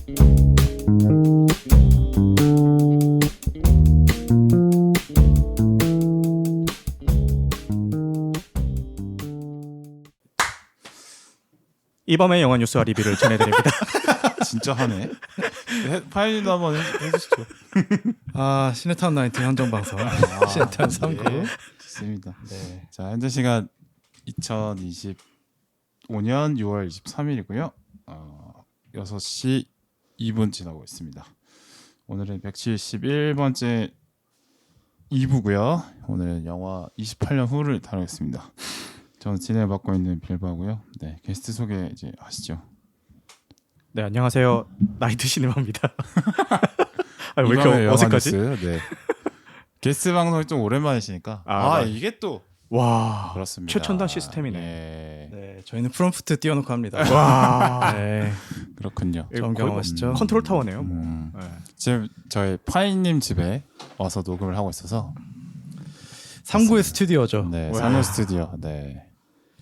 이 밤의 영화 뉴스와 리뷰를 전해드립니다. 진짜 하네. 파일도 한번 해주시죠. 아, 시네타운 19 현정 방송. 시네타운 3구. 네, 좋습니다. 네. 자, 현재 시간 2025년 6월 23일이고요. 6시 2분 지나고 있습니다. 오늘은 171번째 2부고요. 오늘은 영화 28년 후를 다루겠습니다. 저는 진행을 맡고 있는 빌바고요. 네, 게스트 소개 이제 하시죠. 네, 안녕하세요. 나이트 시네마입니다. 아니, 왜 이밤의 이렇게 영화 어색하지? 뉴스, 네. 게스트 방송이 좀 오랜만이시니까 네. 이게 또 와, 그렇습니다. 최첨단 시스템이네. 네. 네, 저희는 프롬프트 띄워놓고 합니다. 와, 네, 그렇군요. 처음 경험하시죠? 컨트롤 타워네요. 뭐. 네. 지금 저희 파이님 집에 와서 녹음을 하고 있어서 3구의 스튜디오죠. 네, 와. 산호 스튜디오. 네,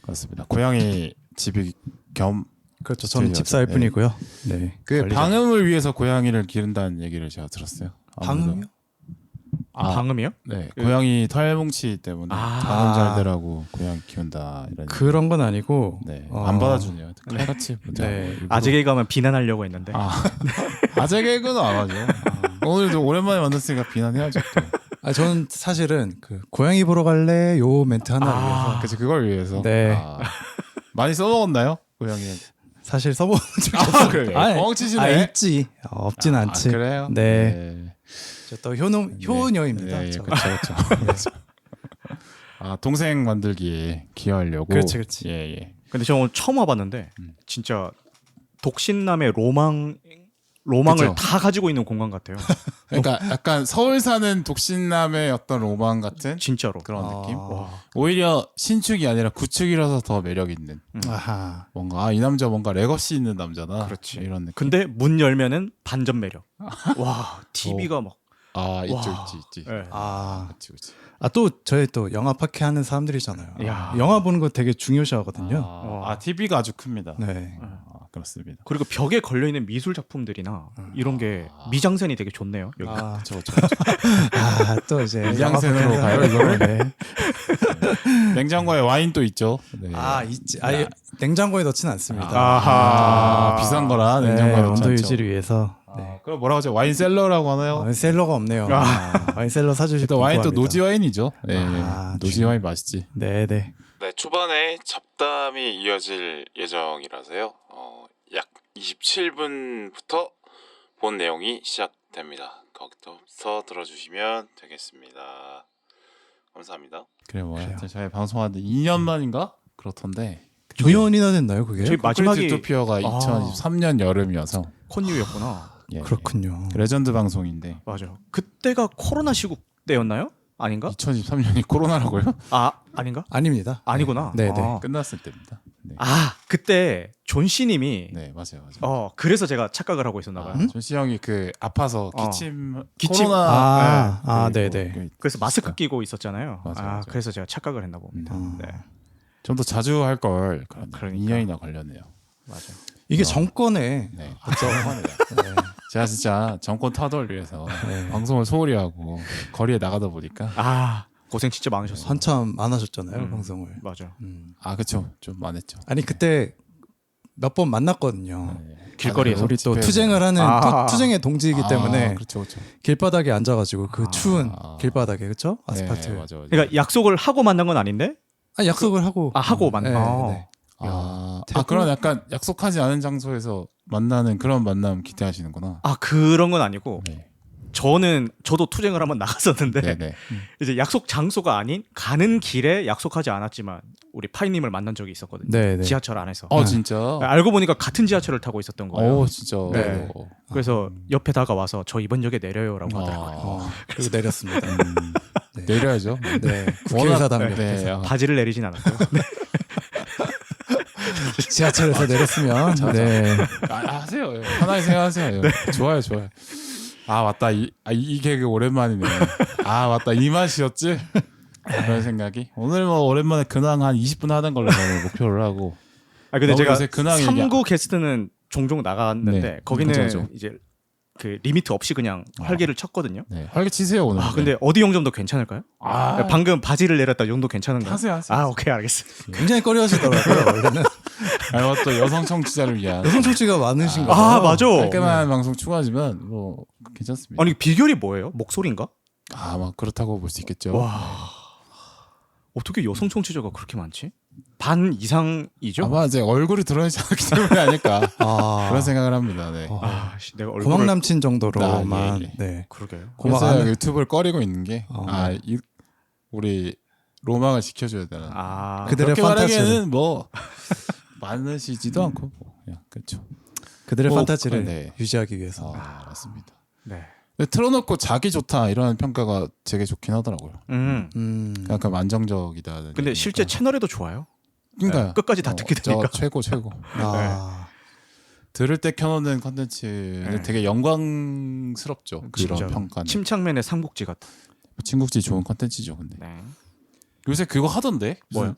그렇습니다. 고양이 집이 겸 그렇죠. 저는 스튜디오죠. 집사일 네. 뿐이고요. 네. 그 관리자. 방음을 위해서 고양이를 기른다는 얘기를 제가 들었어요. 아무래도. 방음이요? 방음이요? 네, 고양이 털뭉치 때문에 아. 방음 잘 되라고 고양이 키운다 이런. 그런 건 아니고. 네, 안 받아주네요. 칼같이. 네. 아재개 가면 비난하려고 했는데. 아재 개그는 안 하죠. 오늘도 오랜만에 만났으니까 비난해야죠. 또. 저는 사실은 그 고양이 보러 갈래 요 멘트 하나 위해서 그치, 그걸 위해서. 네. 많이 써먹었나요, 고양이? 사실 써본 적이 없어요. 그래. 아니, 뻥치시네. 있지. 없진 않지. 그래요? 네. 저 또 효녀입니다. 네, 저. 그렇죠. 동생 만들기에 기여하려고. 그렇지. 예. 근데 저 오늘 처음 와봤는데 진짜 독신남의 로망을 그쵸. 다 가지고 있는 공간 같아요. 그러니까 약간 서울 사는 독신남의 어떤 로망 같은 진짜로. 그런 느낌. 와. 오히려 신축이 아니라 구축이라서 더 매력 있는. 아하. 뭔가 이 남자 뭔가 레거시 있는 남자다. 그렇지. 이런 느낌. 근데 문 열면은 반전 매력. 와, TV가 막. 있죠, 와. 있지. 네. 그치. 또 저희 또 영화 파케 하는 사람들이잖아요. 야. 영화 보는 거 되게 중요시하거든요. TV가 아주 큽니다. 네. 그렇습니다. 그리고 벽에 걸려 있는 미술 작품들이나 이런 게 미장센이 되게 좋네요. 여기. 그렇죠. 또 이제 미장센으로 영화 파케 가요, 하는 이거는? 네. 냉장고에 와인도 있죠. 네. 있지. 냉장고에 넣지는 않습니다. 아하. 비싼 거라 네, 냉장고에 넣지 온도 않죠. 유지를 위해서. 네. 그럼 뭐라고 하죠? 와인셀러라고 하나요? 와인셀러가 없네요. 와인셀러 사주실 또 와인 또 궁금합니다. 노지 와인이죠. 네, 노지 중요- 와인 맛있지. 네. 네, 초반에 잡담이 이어질 예정이라서요. 약 27분부터 본 내용이 시작됩니다. 거기서 들어주시면 되겠습니다. 감사합니다. 그래 뭐야? 그래요. 저희 방송하는데 2년 만인가 그렇던데. 조연이나 됐나요, 그게? 저희 마지막이 디토피어가 2023년 여름이어서 콘유였구나. 예, 그렇군요. 레전드 방송인데 맞아. 그때가 코로나 시국 때였나요? 아닌가? 2023년이 코로나라고요? 아닌가? 아닙니다. 아니구나. 네. 끝났을 때입니다. 네, 그때 존 씨님이 네 맞아요. 그래서 제가 착각을 하고 있었나 봐요. 존씨 형이 그 아파서 기침. 코로나 네네. 그래서 마스크 끼고 있었잖아요. 맞아요. 그래서 제가 착각을 했나 봅니다. 네. 좀 더 자주 할 걸. 그러니까. 2년이나 걸렸네요. 맞아. 이게 정권에 네, 제가 진짜 정권 타도를 위해서 방송을 소홀히 하고 거리에 나가다 보니까 고생 진짜 많으셨어. 한참 안 하셨잖아요, 방송을. 맞아. 그쵸, 좀 많았죠. 아니 그때 몇 번 만났거든요. 길거리에서 우리 또 집회에서. 투쟁을 하는 투쟁의 동지이기 때문에 그렇죠. 길바닥에 앉아가지고 그 추운 길바닥에 그렇죠? 아스팔트. 네, 맞아. 그러니까 약속을 하고 만난 건 아닌데? 약속을 하고. 하고 만난. 네. 그런 약간 약속하지 않은 장소에서 만나는 그런 만남 기대하시는구나. 그런 건 아니고 네. 저도 투쟁을 한번 나갔었는데 네네. 이제 약속 장소가 아닌 가는 길에 약속하지 않았지만 우리 파이님을 만난 적이 있었거든요. 네. 지하철 안에서. 진짜. 알고 보니까 같은 지하철을 타고 있었던 거예요. 진짜. 네. 그래서 옆에 다가와서 저 이번 역에 내려요라고 하더라고요. 그리고 내렸습니다. 네. 내려야죠. 네. 국회의사당 네. 옆에서 바지를 내리진 않았고요. 지하철에서 내렸으면. 네. 하세요. 편하게 생각하세요. 좋아요. 맞다. 이 개그 오랜만이네. 맞다. 이 맛이었지? 그런 생각이. 오늘 뭐 오랜만에 근황 한 20분 하는 걸로 저는 목표를 하고. 근데 너무 제가 요새 근황 얘기 3구 게스트는 종종 나갔는데 네, 거기는 그죠. 이제 그 리미트 없이 그냥 활기를 쳤거든요. 네, 활기 치세요 오늘. 아 근데 어디 용점도 괜찮을까요? 아, 방금 바지를 내렸다 용도 괜찮은가요? 하세요. 아 오케이 알겠어. 굉장히 꺼려하시더라고요. 원래는 아, 또 여성 청취자를 위한 여성 청취가 많으신 거예요. 아 맞아. 깔끔한 방송 추가하지만 뭐 괜찮습니다. 아니 비결이 뭐예요? 목소리인가? 막 그렇다고 볼 수 있겠죠. 와 어떻게 여성 청취자가 그렇게 많지? 반 이상이죠? 아마 이제 얼굴이 드러나지 않기 때문에 아닐까 아, 그런 생각을 합니다. 네. 내가 얼굴을 고막 남친 정도로만. 아, 예. 네. 그러게요. 고막 그래서 안- 유튜브를 꺼리고 있는 게 어. 우리 로망을 지켜줘야 되는. 아 그들의 그렇게 판타지를. 말하기에는 뭐 많으시지도 않고 뭐 그냥 그렇죠. 그들의 뭐, 판타지를 네. 유지하기 위해서. 맞습니다. 네. 근데 틀어놓고 자기 좋다 이런 평가가 되게 좋긴 하더라고요. 약간 안정적이다. 근데 실제 채널에도 좋아요. 그러니까 끝까지 다 듣게 되니까. 최고. 아, 들을 때 켜놓는 컨텐츠는 네. 되게 영광스럽죠. 그런 진짜. 평가는. 침착맨의 삼국지 같다. 친국지 좋은 컨텐츠죠. 근데 네. 요새 그거 하던데. 뭐요?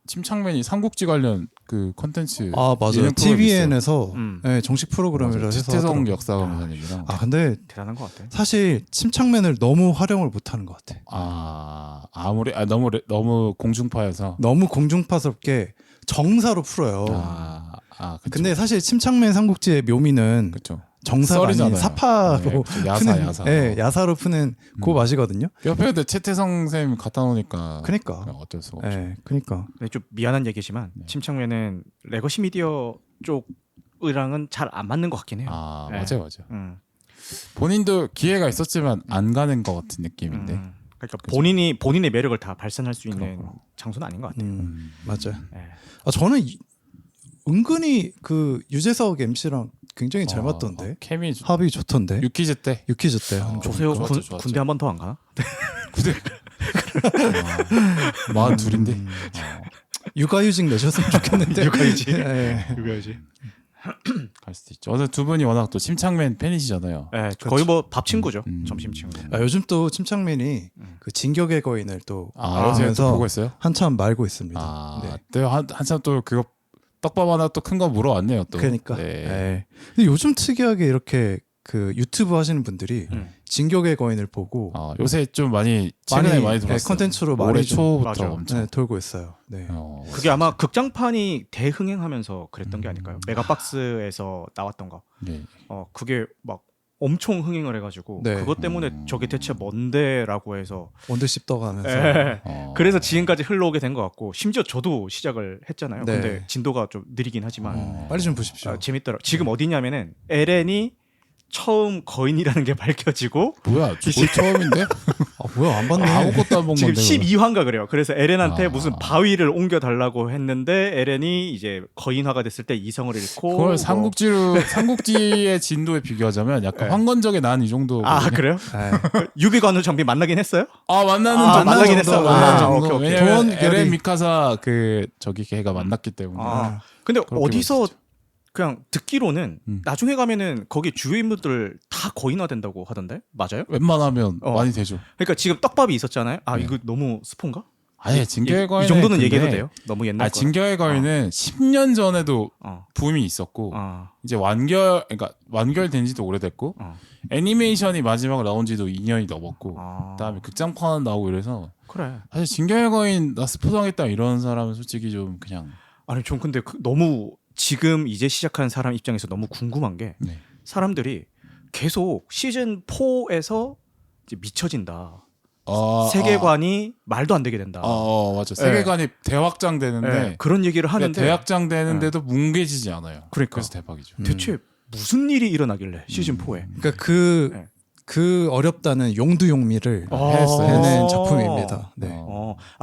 침착맨이 삼국지 관련 그 컨텐츠. 아 맞아요. 예능 프로그램 TVN에서 음. 네, 정식 프로그램이라 해서 최태성 하더라고요. 역사검사님이랑. 아 근데 대단한 것 같아. 사실 침착맨을 너무 활용을 못하는 것 같아. 아무리 너무 공중파여서. 너무 공중파스럽게 정사로 풀어요. 그쵸. 근데 사실 침착맨 삼국지의 묘미는 그렇죠. 정사가 아닌 썰이잖아요. 사파로 네, 그쵸. 야사. 네, 야사로 푸는 그 맛이거든요. 옆에 근데 최태성 쌤 갖다 놓으니까. 그러니까. 어쩔 수가 없죠. 네, 그러니까. 근데 좀 미안한 얘기지만 네. 침착맨은 레거시 미디어 쪽이랑은 잘 안 맞는 것 같긴 해요. 네. 맞아요. 음. 본인도 기회가 있었지만 안 가는 것 같은 느낌인데. 그러니까 그죠. 본인의 매력을 다 발산할 수 있는 그렇구나. 장소는 아닌 것 같아요. 맞아요. 네. 아, 저는 은근히 그 유재석 MC랑 굉장히 잘 맞던데. 케미 합이 좋던데. 유키즈 때. 유키즈 때. 조세호 좋았죠. 군대 한 번 더 안 가나? 마흔 둘인데. 육아휴직 내셨으면 좋겠는데. 육아휴직? 네. 그거야지. 갈 수도 있죠. 어제 두 분이 워낙 또 침착맨 팬이시잖아요. 네, 거의 뭐 밥 친구죠. 음. 점심 친구. 아, 요즘 또 침착맨이 그 진격의 거인을 또 어제 또 하면서 보고 있어요? 한참 말고 있습니다. 네. 네. 한참 또 그거 떡밥 하나 또 큰 거 물어왔네요. 또. 그러니까. 네. 네. 근데 요즘 특이하게 이렇게 그 유튜브 하시는 분들이 진격의 거인을 보고 요새 좀 많이 최근에 많이 들어왔어요. 컨텐츠로 올해 많이 좀 초부터 맞아. 엄청. 네, 돌고 있어요. 네. 그게 아마 극장판이 대흥행하면서 그랬던 게 아닐까요? 메가박스에서 나왔던 거. 네. 그게 막 엄청 흥행을 해가지고 네. 그것 때문에 저게 대체 뭔데라고 해서 원들 씹덕하면서 예. 어. 그래서 지금까지 흘러오게 된 것 같고 심지어 저도 시작을 했잖아요. 네. 근데 진도가 좀 느리긴 하지만 빨리 좀 보십시오. 재밌더라. 지금 어디냐면은 에렌이 처음 거인이라는 게 밝혀지고 뭐야? 거의 처음인데? 아 뭐야 안 봤네. 아무것도 안 본 지금 건데. 12화인가 그래요. 그래서 에렌한테 아. 무슨 바위를 옮겨 달라고 했는데 에렌이 이제 거인화가 됐을 때 이성을 잃고 그걸 뭐- 삼국지의 진도에 비교하자면 약간 네. 황건적의 난 이 정도. 아 그래요? 네. 유비관우 장비 만나긴 했어요? 만나는 아, 정도. 만나긴 했어. 만나는 아, 정도. 오케이, 오케이. 왜냐면 도원 에렌 결이- 미카사 저기 걔가 만났기 때문에. 근데 그렇게 어디서 봤었죠. 그냥 듣기로는 음. 나중에 가면은 거기 주요 인물들 다 거인화 된다고 하던데 맞아요? 웬만하면 어. 많이 되죠. 그러니까 지금 떡밥이 있었잖아요. 네. 이거 너무 스폰가? 아예 진격의 거인 이 정도는 얘기해도 돼요? 너무 옛날 거. 진격의 거인은 10년 전에도 어. 붐이 있었고 어. 이제 완결된 지도 오래됐고 어. 애니메이션이 마지막으로 나온 지도 2년이 넘었고 아. 그다음에 극장판 나오고 이래서 그래. 사실 진격의 거인 나 스포당했다 이런 사람은 솔직히 좀 그냥 아니 좀 근데 너무 지금 이제 시작한 사람 입장에서 너무 궁금한 게 네. 사람들이 계속 시즌 4에서 이제 미쳐진다. 세계관이 말도 안 되게 된다. 맞아. 세계관이 대확장되는데 네, 그런 얘기를 하는데 대확장되는데도 뭉개지지 않아요. 그러니까. 그래서 대박이죠. 대체 무슨 일이 일어나길래 시즌 4에 그러니까 그 네. 어렵다는 용두용미를 했어요. 해낸 작품입니다. 네.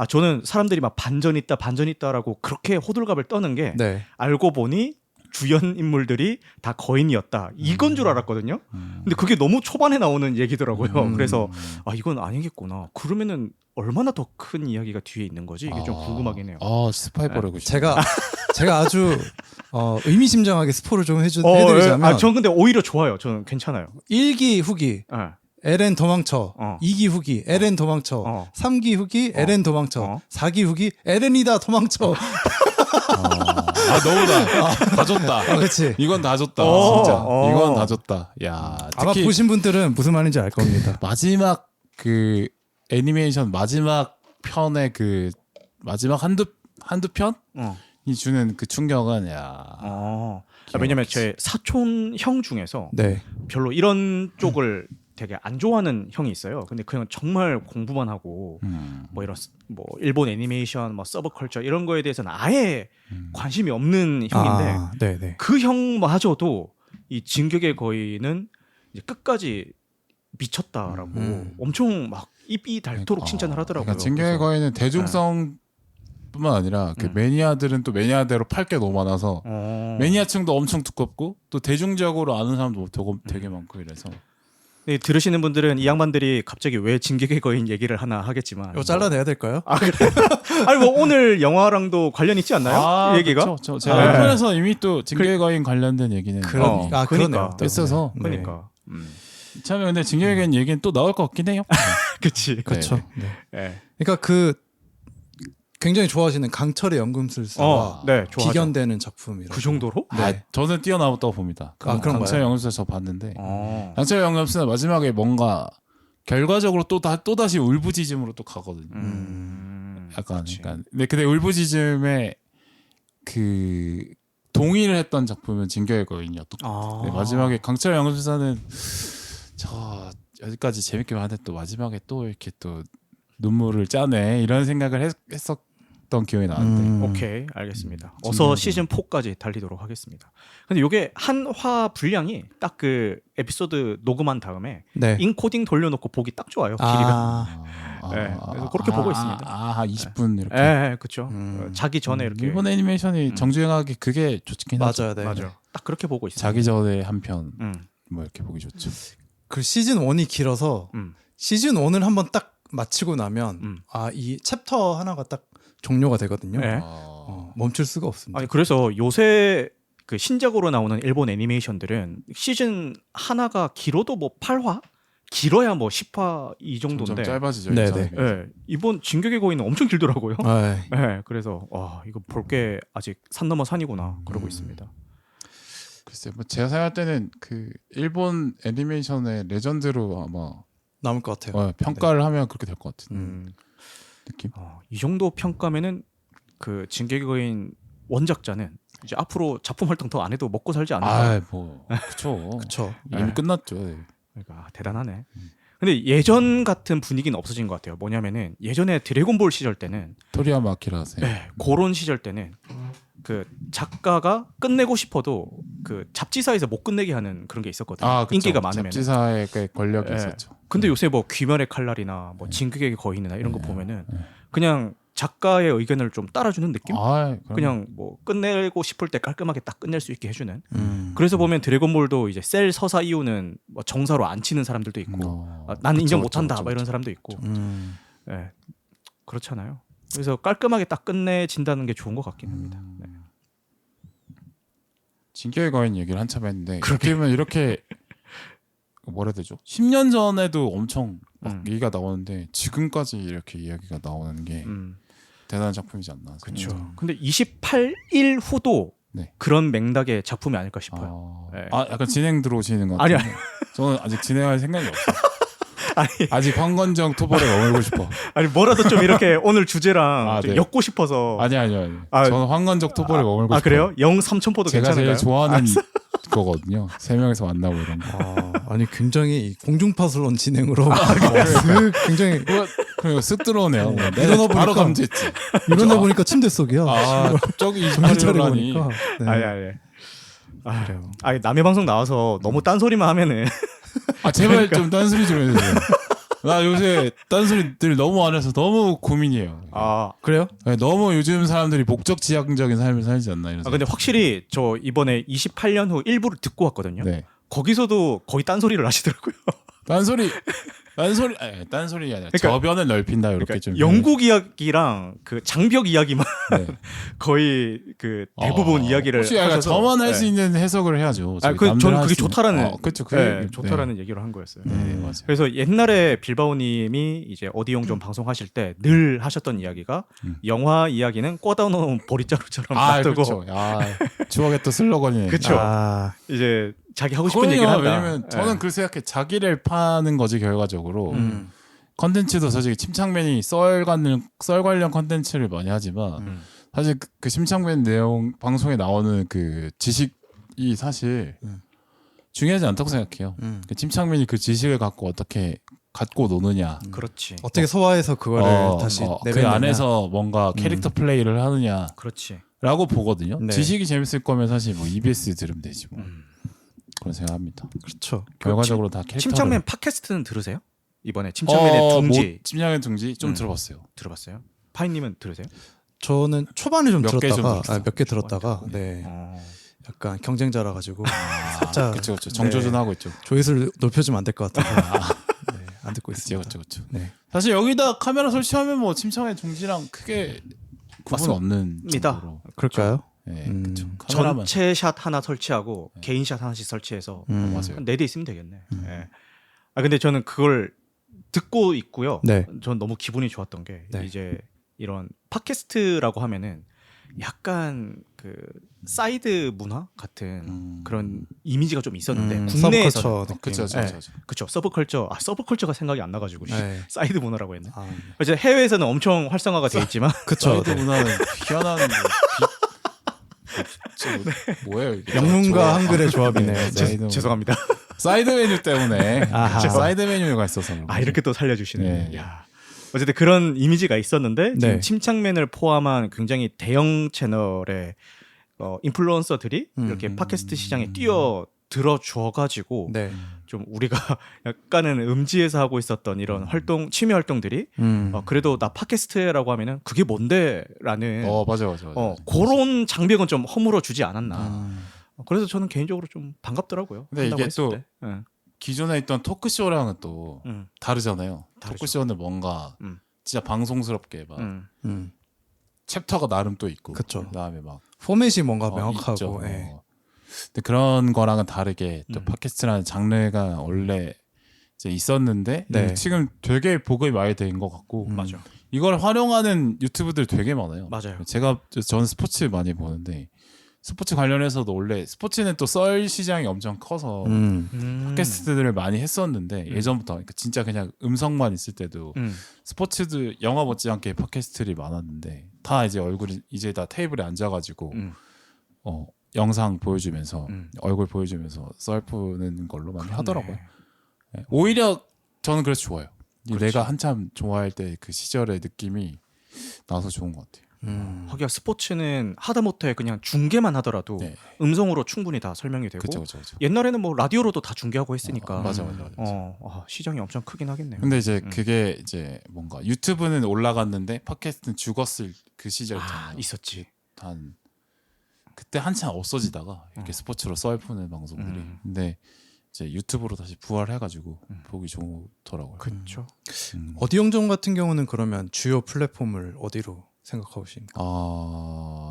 저는 사람들이 막 반전 있다라고 그렇게 호들갑을 떠는 게 네. 알고 보니 주연 인물들이 다 거인이었다 이건 줄 알았거든요. 근데 그게 너무 초반에 나오는 얘기더라고요. 그래서 이건 아니겠구나. 그러면은 얼마나 더 큰 이야기가 뒤에 있는 거지? 이게 좀 궁금하긴 해요. 스파이 버리고 싶다. 제가 아주 의미심장하게 스포를 좀 해드리자면 저는 근데 오히려 좋아요. 저는 괜찮아요. 1기 후기 예. 에렌 도망쳐. 어. 2기 후기 에렌 도망쳐. 어. 3기 후기 에렌 도망쳐. 어. 4기 후기 에렌이다 도망쳐. 아 너무다. 다 줬다. 그렇지. 이건 다 줬다. 어, 진짜. 어. 이건 다 줬다. 야, 아마 특히 보신 분들은 무슨 말인지 알 겁니다. 마지막 그 애니메이션 마지막 편의 그 마지막 한두 편이 어. 주는 그 충격은 야. 아, 왜냐면 제 사촌 형 중에서 네. 별로 이런 쪽을 되게 안 좋아하는 형이 있어요. 근데 그 형은 정말 공부만 하고 뭐 이런 뭐 일본 애니메이션, 뭐 서브컬처 이런 거에 대해서는 아예 관심이 없는 형인데 아, 네네. 그 형마저도 이 진격의 거인은 이제 끝까지 미쳤다라고 엄청 막 입이 닳도록 칭찬을 하더라고요. 그러니까 진격의 그래서- 거인은 대중성뿐만 아니라 그 매니아들은 또 매니아대로 팔 게 너무 많아서 매니아층도 엄청 두껍고 또 대중적으로 아는 사람도 되게 많고 이래서 네, 들으시는 분들은 이 양반들이 갑자기 왜 진격의 거인 얘기를 하나 하겠지만 이거 잘라내야 될까요? 아 그래? 아니 뭐 오늘 영화랑도 관련 있지 않나요? 이 얘기가? 그쵸. 제가 네. 일본에서 이미 또 진격의 거인 관련된 얘기는 그러네요. 그러니까. 그러네요. 또. 했어서 네. 그러니까 참 근데 진격의 거인 얘기는 또 나올 것 같긴 해요. 그치. 그렇죠. 네. 네. 그러니까 그 굉장히 좋아하시는 강철의 연금술사와 네, 좋아하죠. 비견되는 작품이라. 그 정도로? 아, 저는 뛰어나왔다고 봅니다. 그런가요? 강철 영수사 저 봤는데 어. 강철 영수사 마지막에 뭔가 결과적으로 또 다시 울부짖음으로 또 가거든요. 약간 그치. 그러니까 근데 울부짖음에 그 동의를 했던 작품은 진격의 거인이었던 것 같아요. 아. 네, 마지막에 강철 영수사는 저 여기까지 재밌게 봤는데 또 마지막에 또 이렇게 또 눈물을 짜네 이런 생각을 했었던 기억이 나는데 오케이, 알겠습니다. 어서 시즌 4까지 달리도록 하겠습니다. 근데 이게 한 화 분량이 딱 그 에피소드 녹음한 다음에 네. 인코딩 돌려놓고 보기 딱 좋아요. 길이가. 네, 그래서 그렇게 보고 있습니다. 20분 이렇게. 예, 그렇죠. 자기 전에 이렇게. 일본 애니메이션이 정주행하기 그게 좋긴 하죠. 맞아요. 네. 맞아요. 딱 그렇게 보고 있어요. 자기 전에 한 편 뭐 음. 이렇게 보기 좋죠. 그 시즌 1이 길어서 음. 시즌 1을 한번 딱 마치고 나면 이 챕터 하나가 딱 종료가 되거든요. 네. 멈출 수가 없습니다. 아니 그래서 요새 그 신작으로 나오는 일본 애니메이션들은 시즌 하나가 길어도 뭐 8화? 길어야 뭐 10화 이 점점 정도인데. 짧아지죠. 네네. 일상이. 예, 이번 진격의 거인은 엄청 길더라고요. 아, 예, 그래서 와 이거 볼 게 아직 산 넘어 산이구나 그러고 있습니다. 글쎄, 뭐 제가 생각할 때는 그 일본 애니메이션의 레전드로 아마 남을 것 같아요. 평가를 하면 그렇게 될 것 같은 느낌. 이 정도 평가면은 그 진격의 거인 원작자는 이제 앞으로 작품 활동 더 안 해도 먹고 살지 않을까. 뭐 그렇죠. 그렇죠. 이미 끝났죠. 네. 그러니까 대단하네. 근데 예전 같은 분위기는 없어진 것 같아요. 뭐냐면은 예전에 드래곤볼 시절 때는 토리야마 아키라 선생. 네, 그런 시절 때는 그 작가가 끝내고 싶어도 그 잡지사에서 못 끝내게 하는 그런 게 있었거든요. 그쵸. 인기가 많으면. 잡지사의 권력이 예. 있었죠. 근데 요새 뭐 귀멸의 칼날이나 뭐 진격의 거인이나 이런 거 보면은 그냥 작가의 의견을 좀 따라주는 느낌? 그냥 뭐 끝내고 싶을 때 깔끔하게 딱 끝낼 수 있게 해주는. 그래서 보면 드래곤볼도 이제 셀 서사 이유는 뭐 정사로 안 치는 사람들도 있고, 나는 인정 못한다, 막 이런 사람도 있고. 예, 그렇잖아요. 그래서 깔끔하게 딱 끝내진다는 게 좋은 것 같긴 합니다. 네. 진격의 거인 얘기를 한참 했는데 그렇게 보면 이렇게 뭐라 해야 되죠? 10년 전에도 엄청 막 얘기가 나오는데 지금까지 이렇게 이야기가 나오는 게 대단한 작품이지 않나. 그렇죠. 근데 28일 후도 네. 그런 맥락의 작품이 아닐까 싶어요. 네. 약간 진행 들어오시는 것 아니, 같아요. 저는 아직 진행할 생각이 없어요. 아니, 아직 황건정 토벌에 머물고 싶어. 아니 뭐라도 좀 이렇게 오늘 주제랑 좀 네. 엮고 싶어서. 아니요. 저는 황건적 토벌에 머물고 싶어요. 그래요? 영 3,000포도 제가 괜찮은가요? 제일 좋아하는 거거든요. 세 명이서 만나고 이런 거. 아니 굉장히 공중파술론 진행으로 굉장히 그리고 쓱 들어오네요. 일어나 바로 보니까- 감지했지. 일어나 보니까 침대 속이야. 갑자기 정신 차리고 28일이라니. 보니까. 네. 아니. 그래요. 아니 남의 방송 나와서 너무 딴소리만 하면은 제발 좀 딴소리 좀 해주세요. 나 요새 딴소리들 너무 안 해서 너무 고민이에요. 그래요? 너무 요즘 사람들이 목적지향적인 삶을 살지 않나 이런. 근데 확실히 저 이번에 28년 후 일부를 듣고 왔거든요. 네. 거기서도 거의 딴소리를 하시더라고요. 딴소리 딴소리 아니라 그러니까- 저변을 넓힌다 이렇게 그러니까 좀 영국 이야기랑 그 장벽 이야기만 네. 거의 그 대부분 이야기를 혹시 약간 하셔서 저만 할 수 네. 있는 해석을 해야죠. 아, 저희 남들 저는 할 그게 수 있는- 좋다라는 그렇죠. 네, 좋다라는 얘기를 한 거였어요. 네, 맞아요. 그래서 옛날에 빌바오님이 이제 어디용좀 방송하실 때 늘 하셨던 이야기가 영화 이야기는 꽂아놓은 보리자루처럼 놔두고 그렇죠. 추억의 또 슬로건이네. 그쵸. 아, 이제 자기 하고 싶은 그럼요. 얘기를 한다. 왜냐면 예. 저는 그 생각해 자기를 파는 거지 결과적으로. 컨텐츠도 솔직히 침착맨이 썰 관련 컨텐츠를 많이 하지만 사실 그 침착맨 내용 방송에 나오는 그 지식이 사실 중요하지 않다고 생각해요. 그 침착맨이 그 지식을 갖고 어떻게 갖고 노느냐, 그렇지. 어떻게 소화해서 그거를 다시 그 내뱉느냐. 안에서 뭔가 캐릭터 플레이를 하느냐라고 그렇지. 보거든요. 네. 지식이 재밌을 거면 사실 뭐 EBS 들으면 되지 뭐. 그런 생각합니다. 그렇죠. 결과적으로 다 캐릭터. 침착맨 팟캐스트는 들으세요? 이번에 침착맨의 둥지 침착맨 둥지 좀 들어봤어요. 들어봤어요? 파이님은 들으세요? 저는 초반에 좀 몇개좀 들었다가 들었어요. 몇 개 들었다가 네 약간 경쟁자라 가지고 살짝 그렇죠. 정조준 하고 있죠. 조회수를 높여주면 안 될 것 같아서 네, 안 듣고 있습니다. 그렇죠. 네. 사실 여기다 카메라 설치하면 뭐 침착맨 둥지랑 크게 구분 없는 맞습니다. 정도로. 그럴까요? 네, 음. 그렇죠. 카메라만 전체 샷 하나 설치하고 개인 샷 하나씩 설치해서 맞아요. 4대 있으면 되겠네. 예. 아 근데 저는 그걸 듣고 있고요. 네. 전 너무 기분이 좋았던 게 네. 이제 이런 팟캐스트라고 하면은 약간 그 사이드 문화 같은 그런 이미지가 좀 있었는데 국내에서 서브컬처 느낌. 그렇죠. 네. 그렇죠. 서브컬처. 서브컬처가 생각이 안 나가지고 네. 사이드 문화라고 했네. 아, 이제 해외에서는 엄청 활성화가 돼 있지만 그쵸. 사이드 문화는 희한한 뭐예요 이게? 영문과 한글의 조합이네. 네, 네. 사이드 죄송합니다. 사이드 메뉴 때문에 아하. 사이드 메뉴가 있어서 그런 아 이렇게 또 살려주시네. 네. 야. 어쨌든 그런 이미지가 있었는데 지금 네. 침착맨을 포함한 굉장히 대형 채널의 인플루언서들이 이렇게 팟캐스트 시장에 뛰어 들어줘가지고 네. 좀 우리가 약간은 음지에서 하고 있었던 이런 활동 취미 활동들이 그래도 나 팟캐스트라고 하면은 그게 뭔데라는 맞아. 그런 장벽은 좀 허물어 주지 않았나. 그래서 저는 개인적으로 좀 반갑더라고요. 근데 한다고 이게 했을 또 때. 예. 기존에 있던 토크쇼랑은 또 다르잖아요. 다르죠. 토크쇼는 뭔가 진짜 방송스럽게 막 챕터가 나름 또 있고 그쵸. 그다음에 막 포맷이 뭔가 있죠. 명확하고 예. 근데 그런 거랑은 다르게 또 팟캐스트라는 장르가 원래 이제 있었는데 네. 지금 되게 보급이 많이 된 것 같고 맞아. 이걸 활용하는 유튜브들 되게 많아요. 맞아요. 저는 스포츠 많이 보는데 스포츠 관련해서도 원래 스포츠는 또 썰 시장이 엄청 커서 팟캐스트들을 많이 했었는데 예전부터 그러니까 진짜 그냥 음성만 있을 때도 스포츠도 영화 못지않게 팟캐스트들이 많았는데 다 이제 얼굴이 이제 다 테이블에 앉아가지고 영상 보여주면서 얼굴 보여주면서 썰 푸는 걸로 많이 하더라고요. 네. 오히려 저는 그래서 좋아요. 내가 한참 좋아할 때 그 시절의 느낌이 나서 좋은 것 같아요. 하기야 스포츠는 하다못해 그냥 중계만 하더라도 네. 음성으로 충분히 다 설명이 되고 그쵸. 옛날에는 뭐 라디오로도 다 중계하고 했으니까 맞아. 시장이 엄청 크긴 하겠네요. 근데 이제 그게 이제 뭔가 유튜브는 올라갔는데 팟캐스트는 죽었을 그 시절 있잖아요. 있었지. 그때 한참 없어지다가 이렇게 스포츠로 썰 푸는 방송들이. 근데 이제 유튜브로 다시 부활해가지고 보기 좋더라고요. 그렇죠. 어디영정 같은 경우는 그러면 주요 플랫폼을 어디로 생각하고 계십니까?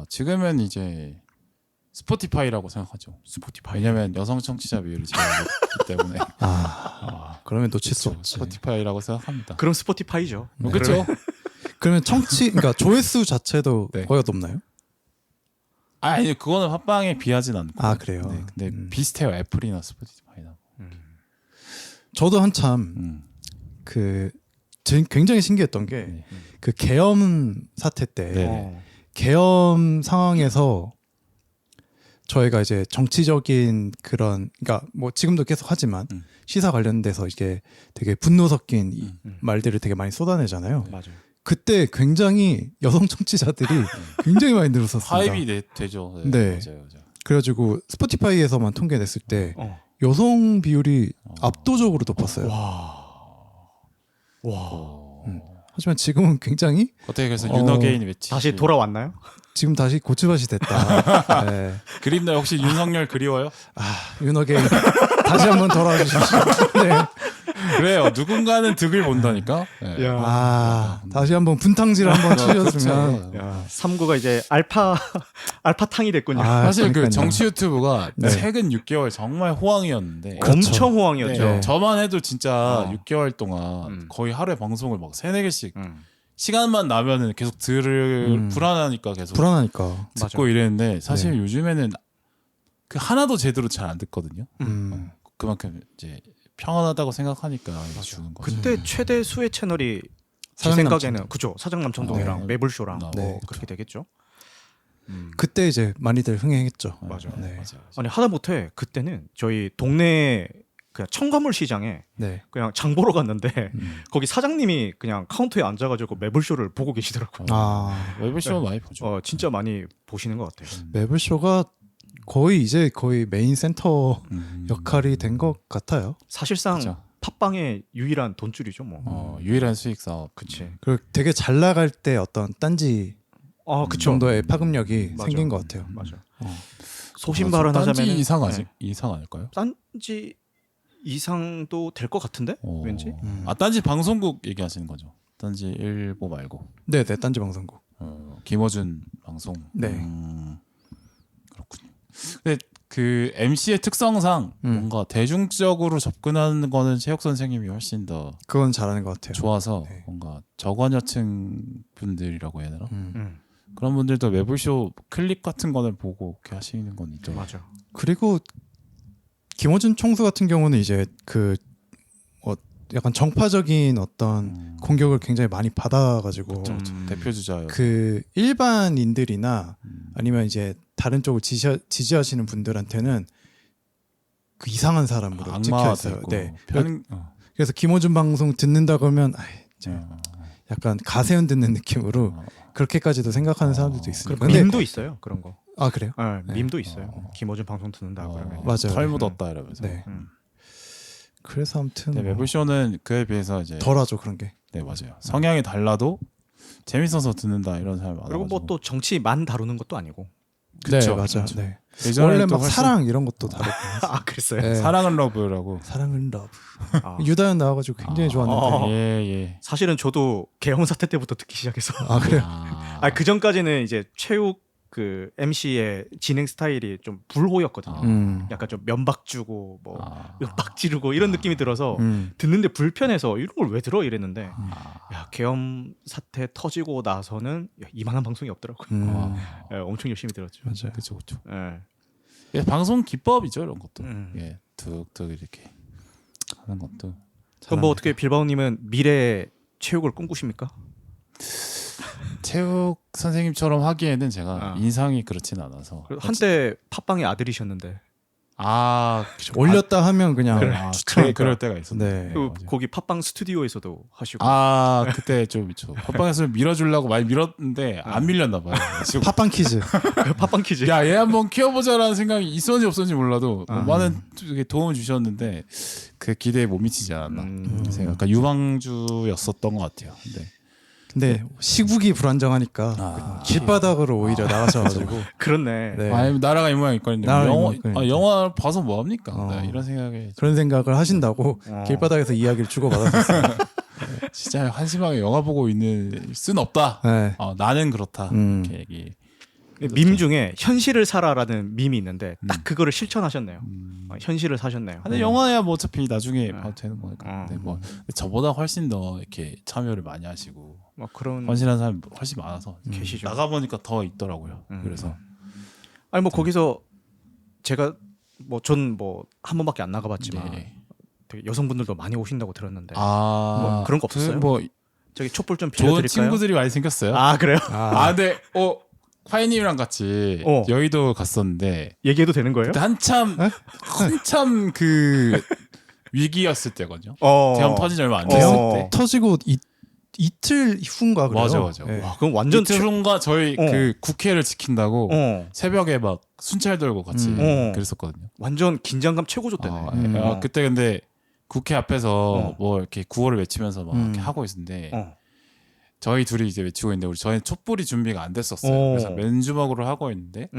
지금은 이제 스포티파이라고 생각하죠. 스포티파이. 왜냐면 여성 청취자 비율이 제일 높기 때문에 그러면 놓칠 수 그렇죠. 없지. 스포티파이라고 생각합니다. 그럼 스포티파이죠. 그렇죠. 그러면 그러니까 조회수 자체도 네. 거의 높나요? 아니 그거는 팟빵에 비하진 않고. 아, 그래요? 네, 근데 비슷해요. 애플이나 스포티파이나. 저도 한참 굉장히 신기했던 게 그 계엄 사태 때 네. 계엄 상황에서 저희가 이제 정치적인 그런 그러니까 뭐 지금도 계속 하지만 시사 관련돼서 이게 되게 분노 섞인 말들을 되게 많이 쏟아내잖아요. 맞아요. 그때 굉장히 여성 청취자들이 굉장히 많이 늘었었습니다. 하입이 되죠. 네. 맞아요. 그래가지고 스포티파이에서만 통계 냈을 때 여성 비율이 압도적으로 높았어요. 와. 하지만 지금은 굉장히 어떻게 그래서 윤어게인 외치 다시 돌아왔나요? 지금 다시 고추밭이 됐다. 네. 그립나요? 혹시 윤석열 그리워요? 윤호게 다시 한번 돌아와 주십시오. 네. 그래요. 누군가는 득을 본다니까. 네. 야. 아 다시 한번 분탕질 한번 치셨으면. 그렇죠. 야, 3구가 이제 알파탕이 됐군요. 아, 사실 그 그러니까요. 정치 유튜브가 네. 최근 6개월 정말 호황이었는데 엄청 호황이었죠. 네. 저만 해도 진짜 어. 6개월 동안 거의 하루에 방송을 막 3-4개씩 시간만 나면은 계속 불안하니까 계속 불안하니까. 듣고 맞아. 이랬는데 사실 네. 요즘에는 그 하나도 제대로 잘 안 듣거든요. 그만큼 이제 평안하다고 생각하니까 주는 거죠. 그때 최대 수의 채널이 제 사장남 생각에는 그죠. 사장남천동이랑 네. 매불쇼랑 네, 뭐 그쵸. 그렇게 되겠죠. 그때 이제 많이들 흥행했죠. 맞아. 네. 맞아. 아니 하다못해 그때는 저희 동네 그냥 청과물 시장에 네. 그냥 장 보러 갔는데 거기 사장님이 그냥 카운터에 앉아가지고 매불쇼를 보고 계시더라고요. 아 웹쇼 많이 보죠. 진짜 많이 보시는 것 같아요. 매블쇼가 거의 메인 센터 역할이 된 것 같아요. 사실상 그쵸. 팟빵의 유일한 돈줄이죠, 뭐. 유일한 수익 사업. 그치. 그리고 되게 잘 나갈 때 어떤 딴지 그쵸. 정도의 파급력이 맞아. 생긴 것 같아요. 맞아. 어. 소신 딴지 발언하자면 이상 아닐까요? 딴지 이상도 될 것 같은데? 왠지? 딴지 방송국 얘기하시는 거죠? 딴지 일보 말고. 네, 딴지 방송국. 김어준 방송. 네. 그렇군요. 근데 그 MC의 특성상 뭔가 대중적으로 접근하는 거는 최혁 선생님이 훨씬 더 그건 잘하는 것 같아요. 좋아서 네. 뭔가 저관여층 분들이라고 해야 되나? 음. 그런 분들도 매불쇼 클립 같은 거는 보고 이렇게 하시는 건 있죠. 맞아. 그리고 김호준 총수 같은 경우는 이제 약간 정파적인 어떤 공격을 굉장히 많이 받아가지고 대표 주자요. 그 일반인들이나 아니면 이제 다른 쪽을 지지하시는 분들한테는 그 이상한 사람으로 찍혀 악마가 있어요. 되고 네. 편. 그래서 김호준 방송 듣는다 그러면 약간 가세현 듣는 느낌으로 그렇게까지도 생각하는 사람들도 있으니까. 그리고 밈도 있어요, 그런 거. 아 그래요? 네, 밈도 있어요. 김어준 방송 듣는다고 그러면. 맞아요. 털 묻었다 이러면서. 네. 그래서 아무튼 네, 매불쇼는 그에 비해서 이제 덜하죠 그런 게. 네 맞아요. 성향이 달라도 재밌어서 듣는다 이런 사람이 많아가지고. 그리고 뭐 또 정치만 다루는 것도 아니고. 네 그쵸, 맞아. 그쵸. 네. 예전에는 원래 또 막 훨씬 사랑 이런 것도 다르고. 그랬어요? 네. 사랑은 러브라고. 사랑은 러브. 아. 유다현 나와가지고 굉장히 좋았는데. 예. 사실은 저도 개헌 사태 때부터 듣기 시작해서. 아 그래요? 그 전까지는 이제 최욱 그 MC의 진행 스타일이 좀 불호였거든요. 약간 좀 면박 주고 뭐 윽박 지르고 이런 느낌이 들어서 듣는데 불편해서 이런 걸 왜 들어 이랬는데 야 계엄 사태 터지고 나서는 이만한 방송이 없더라고요. 엄청 열심히 들었죠. 맞아요. 그렇죠. 예. 예, 방송 기법이죠 이런 것도. 음. 예, 툭툭 이렇게 하는 것도. 그럼 뭐 어떻게 빌바오님은 미래 체육을 꿈꾸십니까? 체육 선생님처럼 하기에는 제가 인상이 그렇진 않아서. 한때 팟빵의 아들이셨는데. 올렸다 하면 그냥 그럴 때가 있었는데. 네. 거기 팟빵 스튜디오에서도 하시고. 그때 좀 팟빵에서 밀어주려고 많이 밀었는데 안 밀렸나 봐요. 팟빵 퀴즈. 팟빵 퀴즈. 야, 얘 한번 키워보자라는 생각이 있었는지 없었는지 몰라도 많은 도움을 주셨는데 그 기대에 못 미치지 않았나. 그래서 약간 유망주였었던 것 같아요. 근데 시국이 불안정하니까 길바닥으로 오히려 나가셔가지고. 그렇네. 네. 나라가 이 모양 있거든요. 영화 봐서 뭐 합니까? 이런 생각에 그런 생각을 하신다고 길바닥에서 이야기를 주고받았었어요. 진짜 한심하게 영화 보고 있는 순 없다. 네. 나는 그렇다. 이렇게 얘기. 밈 중에 현실을 살아라는 밈이 있는데 딱 그거를 실천하셨네요. 현실을 사셨네요. 근데 영화야 뭐 어차피 나중에 봐도 되는 거니까. 근데 뭐 저보다 훨씬 더 이렇게 참여를 많이 하시고 막 그런 헌신하는 사람이 훨씬 많아서 계시죠. 나가 보니까 더 있더라고요. 그래서 아니 뭐 거기서 제가 뭐 전 뭐 한 번밖에 안 나가봤지만 되게 여성분들도 많이 오신다고 들었는데 뭐 그런 거 없었어요? 뭐 저기 촛불 좀 좋은 빌려드릴까요? 친구들이 많이 생겼어요. 그래요? 근데 화이님이랑 같이 여의도 갔었는데 얘기해도 되는 거예요? 그때 한참 그 위기였을 때거든요. 대형 터진 지 얼마 안 됐을 때. 터지고 이틀 후인가 그래요. 맞아. 네. 와, 그럼 완전 이틀 후인가 저희 그 국회를 지킨다고 새벽에 막 순찰 돌고 같이 그랬었거든요. 완전 긴장감 최고 줬대네. 그때 근데 국회 앞에서 뭐 이렇게 구호를 외치면서 막 이렇게 하고 있는데 저희 둘이 이제 외치고 있는데 저희는 촛불이 준비가 안 됐었어요. 그래서 맨주먹으로 하고 있는데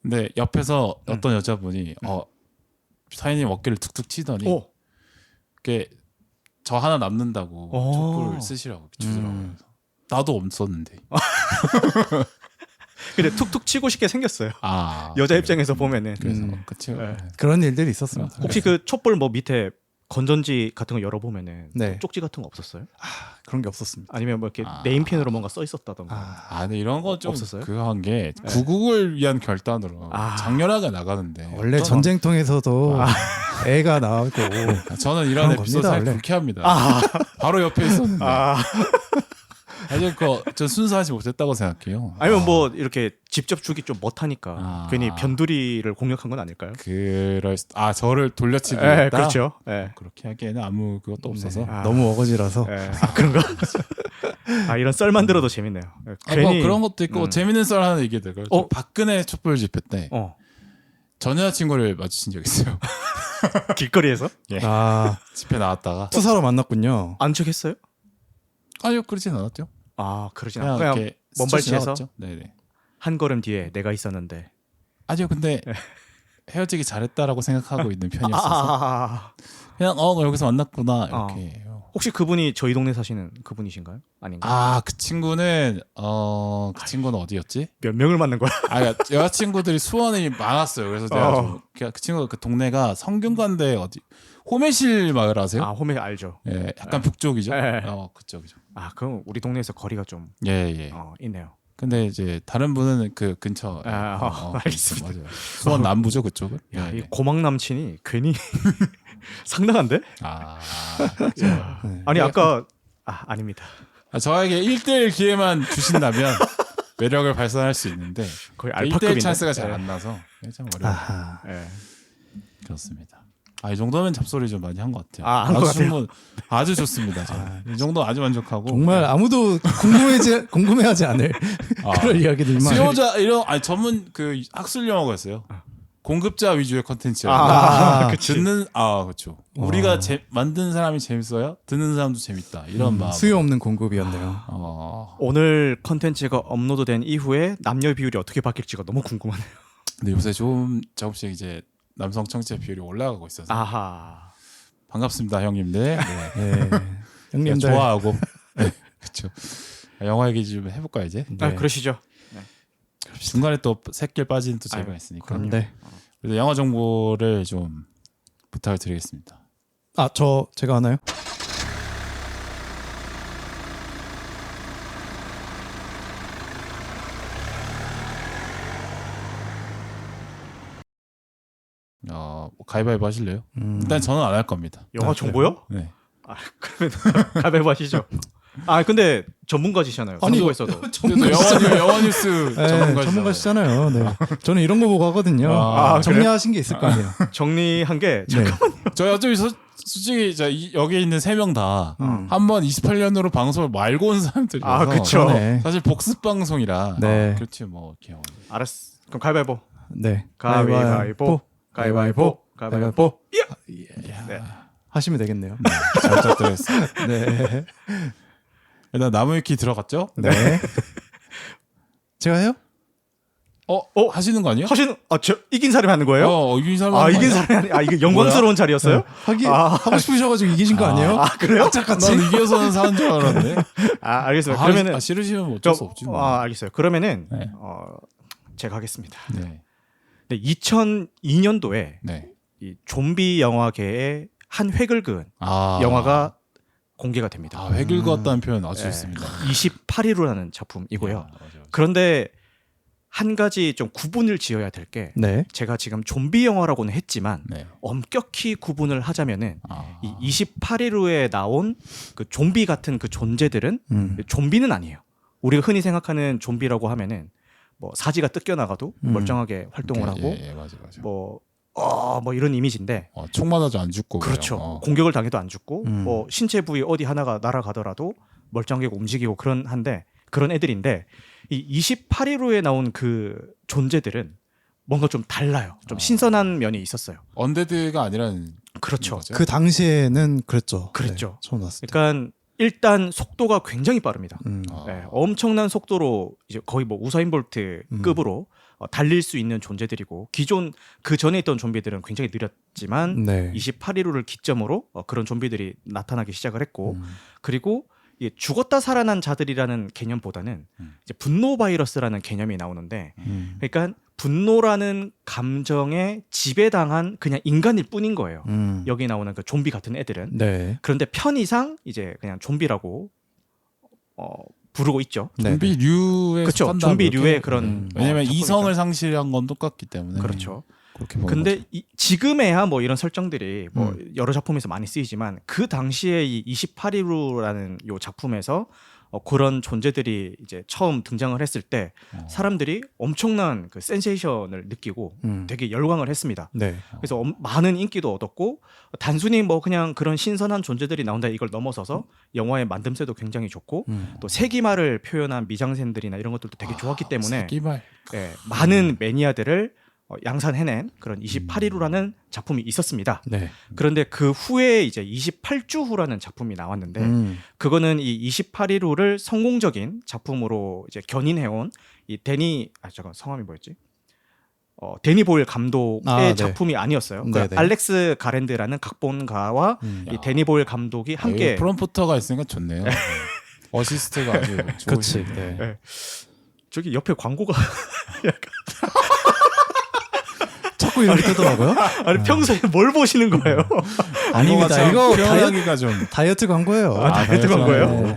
근데 옆에서 어떤 여자분이 사인님 어깨를 툭툭 치더니 그게 저 하나 남는다고 촛불 쓰시라고 주더라고요. 나도 없었는데. 근데 툭툭 치고 싶게 생겼어요. 아, 여자 입장에서 보면은. 그래서 그쵸. 네. 그런 일들이 있었습니다. 혹시 그 촛불 뭐 밑에 건전지 같은 거 열어보면은 네. 쪽지 같은 거 없었어요? 그런 게 없었습니다. 아니면 뭐 이렇게 네임펜으로 뭔가 써 있었다던가. 아, 근데 이런 거 좀 없었어요? 그거 한 게 구국을 위한 결단으로 아. 장렬하게 나가는데 원래 어떤 전쟁통에서도 애가 나오고 저는 이런 그런 에피소드 겁니다, 사실 원래. 불쾌합니다. 아, 바로 옆에 있었는데 아. 사실 그저 순수하지 못했다고 생각해요. 아니면 뭐 이렇게 직접 주기 좀 못하니까 아. 괜히 변두리를 공략한 건 아닐까요? 저를 돌려치기 예, 했다. 그렇죠. 예. 그렇게 하기에는 아무 그것도 없어서. 아. 너무 어거지라서 예. 아, 그런가? 아, 이런 썰만 들어도 재밌네요. 아, 뭐 그런 것도 있고 재밌는 썰 하나 얘기해도 될까요? 어? 박근혜 촛불 집회 때 전 여자친구를 마주친 적 있어요. 길거리에서 예. 아 집회 나왔다가 투사로 만났군요. 안척했어요? 아니요 그러진 않았죠. 아, 그러진 그냥, 않고 그냥 이렇게 먼발치에서 스쳐 지나갔죠. 네네. 한 걸음 뒤에 내가 있었는데. 아니요 근데 헤어지기 잘했다라고 생각하고 있는 편이었어서 아. 그냥 여기서 만났구나 이렇게 해요. 혹시 그분이 저희 동네 사시는 그분이신가요? 아닌가요? 아그 친구는 그 친구는 어디였지? 몇 명을 만난 거야? 아 그러니까 여자친구들이 수원이 많았어요. 그래서 내가 그 친구 그 동네가 성균관대 어디 호매실 마을 아세요? 아, 홈에 알죠. 예, 약간 북쪽이죠. 예. 그쪽이죠. 아, 그럼 우리 동네에서 거리가 좀 예, 예. 있네요. 근데 이제 다른 분은 그 근처. 알겠습니다. 맞아요. 수원 남부죠 그쪽은. 야, 예, 이 예. 고막 남친이 괜히 상당한데? 아, 네. 아니 아까 아닙니다. 저에게 1대1 기회만 주신다면 매력을 발산할 수 있는데 거의 1대1 알파급인데. 찬스가 잘 안 나서 참 어려워요. 아하. 예. 그렇습니다. 이 정도면 잡소리 좀 많이 한 것 같아요. 한것 같아요. 아주 좋습니다. 저는. 이 정도 아주 만족하고. 정말 아무도 궁금해하지 않을 그런 이야기들만. 수요자 이런 전문 그 학술 용어가 있어요. 공급자 위주의 컨텐츠예요. 그치. 그렇죠. 우리가 만든 사람이 재밌어요. 듣는 사람도 재밌다. 이런 마음. 수요 없는 공급이었네요. 오늘 컨텐츠가 업로드된 이후에 남녀 비율이 어떻게 바뀔지가 너무 궁금하네요. 근데 요새 조금씩 이제 남성 청취자 비율이 올라가고 있어서 아하. 반갑습니다, 형님들. 네. 네. 형님들 좋아하고. 네, 그렇죠. 영화 얘기 좀 해볼까 이제. 네. 그러시죠. 중간에 또 새길 빠지는 또 재미가 있으니까. 그런데 그래서 영화 정보를 좀 부탁을 드리겠습니다. 제가 하나요? 가위바위보 하실래요? 일단 저는 안 할 겁니다. 영화 정보요? 네. 그러면 가위바위보 하시죠. 근데 전문가시잖아요. 아니, 정보에서도. 영화 뉴스 전문가시잖아요. 네. 저는 이런 거 보고 하거든요. 그래요? 정리하신 게 있을 거 아니에요. 정리한 게 네. 저희 어차피 솔직히 여기 있는 3명 다 한 번 28년으로 방송을 말고 온 사람들이라서 그쵸. 네. 사실 복습 방송이라 네. 그렇지 뭐 이렇게 알았어. 그럼 가위바위보. 네. 가위바위보. 가위바위보. 가위바위보. 네. 하시면 되겠네요. 잘 부탁드리겠습니다. 네. 일단 나무위키 들어갔죠? 네. 제가 해요? 하시는 거 아니에요? 저 이긴 사람이 하는 거예요? 이긴 사람 이긴 사람이 이게 영광스러운 자리였어요? 하고 싶으셔가지고 이기신 거 아니에요? 그래요? 같이. 난 이겨서는 사는 줄 알았네. 알겠습니다. 그러면은 싫으시면 뭐 어쩔 수 없지 뭐. 알겠어요. 그러면은 네. 제가 하겠습니다. 네. 2002년도에 네. 이 좀비 영화계의 한 획을 그은 영화가 공개가 됩니다. 획을 그었다는 표현 아주 네. 좋습니다. 28일로라는 작품이고요. 맞아. 그런데 한 가지 좀 구분을 지어야 될 게 네. 제가 지금 좀비 영화라고는 했지만 네. 엄격히 구분을 하자면은 이 28일 후에 나온 그 좀비 같은 그 존재들은 좀비는 아니에요. 우리가 흔히 생각하는 좀비라고 하면은 뭐 사지가 뜯겨 나가도 멀쩡하게 활동을 하고 맞아. 뭐 이런 이미지인데 총 맞아도 안 죽고 그렇죠. 공격을 당해도 안 죽고 뭐 신체 부위 어디 하나가 날아가더라도 멀쩡하게 움직이고 그런 애들인데 이 28일 후에 나온 그 존재들은 뭔가 좀 달라요. 좀 신선한 면이 있었어요. 언데드가 아니라는 그렇죠. 거죠? 그 당시에는 그랬죠. 그랬죠. 네, 처음 나왔을 때. 그러니까 일단 속도가 굉장히 빠릅니다. 음. 네, 엄청난 속도로 이제 거의 뭐 우사인 볼트 급으로 달릴 수 있는 존재들이고 기존 그 전에 있던 좀비들은 굉장히 느렸지만 네. 28일호를 기점으로 그런 좀비들이 나타나기 시작을 했고 그리고 이 죽었다 살아난 자들이라는 개념보다는 이제 분노 바이러스라는 개념이 나오는데 그러니까 분노라는 감정에 지배당한 그냥 인간일 뿐인 거예요. 여기 나오는 그 좀비 같은 애들은. 네. 그런데 편의상 이제 그냥 좀비라고 부르고 있죠. 좀비류의 그렇죠. 속한다, 좀비류의 그렇게? 그런 왜냐면 작품이죠. 이성을 상실한 건 똑같기 때문에 그렇죠. 그렇게 보는 근데 거죠. 지금에야 뭐 이런 설정들이 뭐 여러 작품에서 많이 쓰이지만 그 당시에 이 28일후라는 요 작품에서 그런 존재들이 이제 처음 등장을 했을 때 사람들이 엄청난 그 센세이션을 느끼고 되게 열광을 했습니다. 네. 그래서 많은 인기도 얻었고 단순히 뭐 그냥 그런 신선한 존재들이 나온다 이걸 넘어서서 영화의 만듦새도 굉장히 좋고 또 세기말을 표현한 미장센들이나 이런 것들도 되게 좋았기 때문에 세기말. 예, 많은 매니아들을 양산해낸 그런 28일후라는 작품이 있었습니다. 네. 그런데 그 후에 이제 28주 후라는 작품이 나왔는데 그거는 이 28일후를 성공적인 작품으로 이제 견인해온 이 잠깐 성함이 뭐였지? 데니 보일 감독의 네. 작품이 아니었어요. 네네. 그 알렉스 가랜드라는 각본가와 이 데니 보일 감독이 함께 프롬프터가 있으니까 좋네요. 어시스트가 아주 그렇지. 좋으시네. 네. 네. 저기 옆에 광고가 자꾸 이렇게 뜨더라고요. 아니 평소에 뭘 보시는 거예요? 아닙니다. 이거 표현하기가 좀 다이어트 광고예요. 다이어트 광고예요? 네.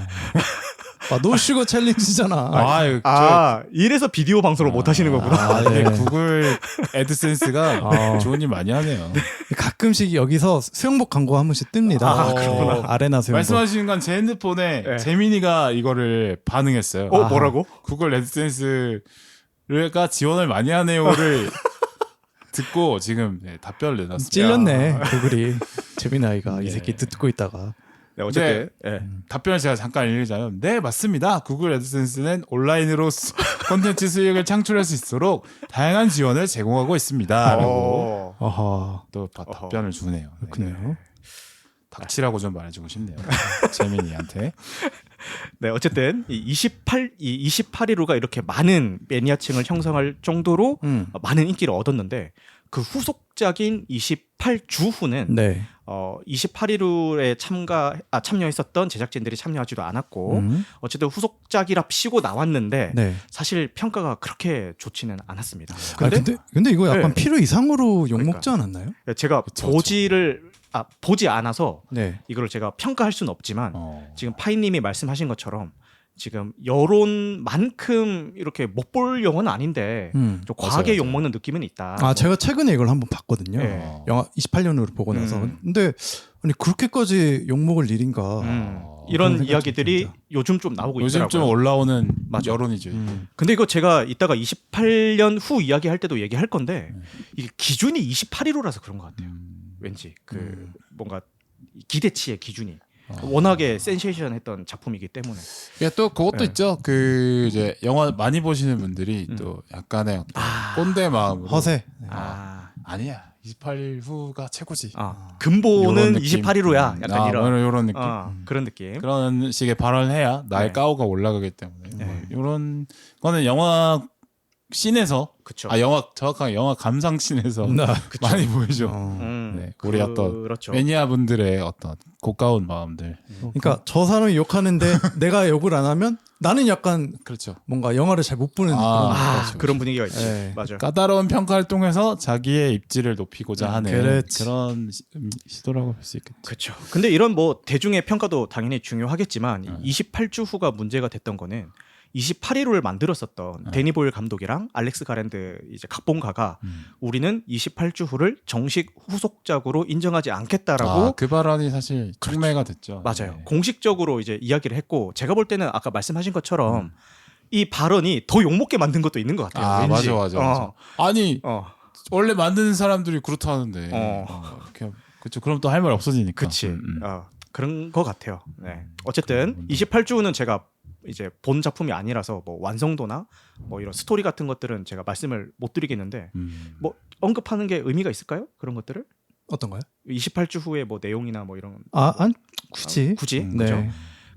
노슈거 챌린지잖아. 이래서 비디오 방송을 못 하시는 거구나. 이게 네. 구글 애드센스가 좋은 일 많이 하네요. 가끔씩 여기서 수영복 광고 한 번씩 뜹니다. 그렇구나. 아레나 수영복. 말씀하시는 건 제 핸드폰에 네. 재민이가 이거를 반응했어요. 뭐라고? 구글 애드센스가 지원을 많이 하네요를 듣고 지금 답변을 내놨습니다. 찔렸네 구글이. 재민아이가 이 네. 새끼 듣고 있다가. 네, 어쨌든 답변을 제가 잠깐 읽자면 네 맞습니다. 구글 애드센스는 온라인으로 콘텐츠 수익을 창출할 수 있도록 다양한 지원을 제공하고 있습니다. 라고 어허. 또 답변을 주네요. 네. 그렇네요. 닥치라고 좀 말해주고 싶네요. 재민이한테. 네, 어쨌든 이 28일후가 이렇게 많은 매니아층을 형성할 정도로 많은 인기를 얻었는데 그 후속작인 28주후는 네. 28일후에 참여했었던 제작진들이 참여하지도 않았고 어쨌든 후속작이랍시고 나왔는데 네. 사실 평가가 그렇게 좋지는 않았습니다. 근데 이거 약간 네. 필요 이상으로 욕먹지 않았나요? 제가 보지 않아서 네. 이거를 제가 평가할 수는 없지만 지금 파이님이 말씀하신 것처럼 지금 여론만큼 이렇게 못 볼 영화는 아닌데 좀 과하게 맞아요. 욕먹는 느낌은 있다. 제가 최근에 이걸 한번 봤거든요. 네. 영화 28년으로 보고 나서. 근데 아니 그렇게까지 욕먹을 일인가. 이런 생각이 이야기들이 듭니다. 요즘 좀 나오고 요즘 있더라고요. 좀 올라오는 맞아. 여론이죠. 근데 이거 제가 이따가 28년 후 이야기할 때도 얘기할 건데 이게 기준이 28일호라서 그런 것 같아요. 왠지 그 뭔가 기대치의 기준이 워낙에 센세이션했던 작품이기 때문에. 예, 또 그것도 네. 있죠. 그 이제 영화 많이 보시는 분들이 또 약간의 어떤 꼰대 마음으로 허세. 아니야 28일 후가 최고지. 근본은 요런 느낌. 28일호야. 약간 이런 느낌. 그런 느낌. 그런 식의 발언을 해야 나의 네. 까오가 올라가기 때문에 네. 이런 거는 영화 씬에서 그렇죠. 정확하게 영화 감상 씬에서 많이 보이죠. 네, 우리 어떤 그렇죠. 매니아분들의 어떤 고가운 마음들. 그러니까 저 사람이 욕하는데 내가 욕을 안 하면 나는 약간 그렇죠. 뭔가 영화를 잘 못 보는 그런 분위기가 있지. 네. 맞아요. 까다로운 평가를 통해서 자기의 입지를 높이고자 하는 그렇지. 그런 시도라고 볼 수 있겠죠. 그렇죠. 근데 이런 뭐 대중의 평가도 당연히 중요하겠지만 28주 후가 문제가 됐던 거는 28일호를 만들었었던 데니 보일 감독이랑 알렉스 가랜드 이제 각본가가 우리는 28주 후를 정식 후속작으로 인정하지 않겠다라고 그 발언이 사실 촉매가 됐죠. 맞아요. 네. 공식적으로 이제 이야기를 했고 제가 볼 때는 아까 말씀하신 것처럼 이 발언이 더 욕먹게 만든 것도 있는 것 같아요. 왠지. 맞아. 아니 원래 만드는 사람들이 그렇다는데 이렇게 그렇죠. 그럼 또 할 말 없어지니까. 그치. 그런 것 같아요. 네. 어쨌든 28주는 제가 이제 본 작품이 아니라서 뭐 완성도나 뭐 이런 스토리 같은 것들은 제가 말씀을 못 드리겠는데 뭐 언급하는 게 의미가 있을까요? 그런 것들을? 어떤가요? 28주 후에 뭐 내용이나 뭐 이런 아니 굳이. 굳이 네. 그죠?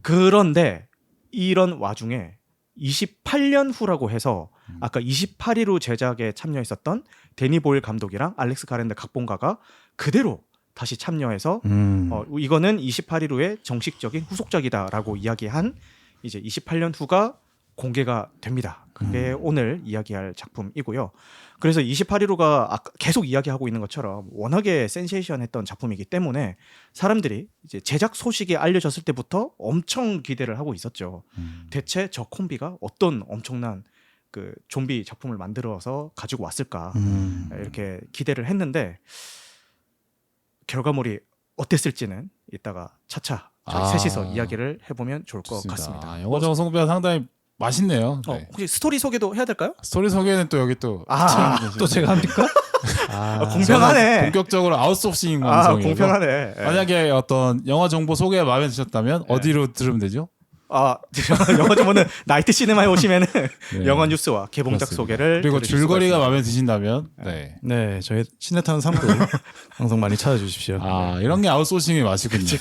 그런데 이런 와중에 28년 후라고 해서 아까 28일 후 제작에 참여했었던 데니 보일 감독이랑 알렉스 가랜드 각본가가 그대로 다시 참여해서 이거는 28일 후에 정식적인 후속작이다라고 이야기한 이제 28년 후가 공개가 됩니다. 그게 오늘 이야기할 작품이고요. 그래서 28일 후가 계속 이야기하고 있는 것처럼 워낙에 센세이션했던 작품이기 때문에 사람들이 이제 제작 소식이 알려졌을 때부터 엄청 기대를 하고 있었죠. 대체 저 콤비가 어떤 엄청난 그 좀비 작품을 만들어서 가지고 왔을까 이렇게 기대를 했는데 결과물이 어땠을지는 이따가 차차 저희 셋이서 이야기를 해보면 좋을 것 같습니다. 영화 정성배가 상당히 맛있네요. 네. 혹시 스토리 소개도 해야 될까요? 스토리 소개는 또 여기 또 또 제가 합니까? 공평하네. 본격적으로 아웃소싱 방송이에요. 공평하네. 만약에 어떤 영화 정보 소개 마음에 드셨다면 어디로 들으면 되죠? 영화 정보는 나이트 시네마에 오시면은 네. 영화 뉴스와 개봉작 그렇습니다. 소개를 그리고 들으실 수가 줄거리가 있습니다. 마음에 드신다면 네. 네, 저희 시네타운 3부 방송 많이 찾아주십시오. 이런 게 아웃소싱의 맛이군요.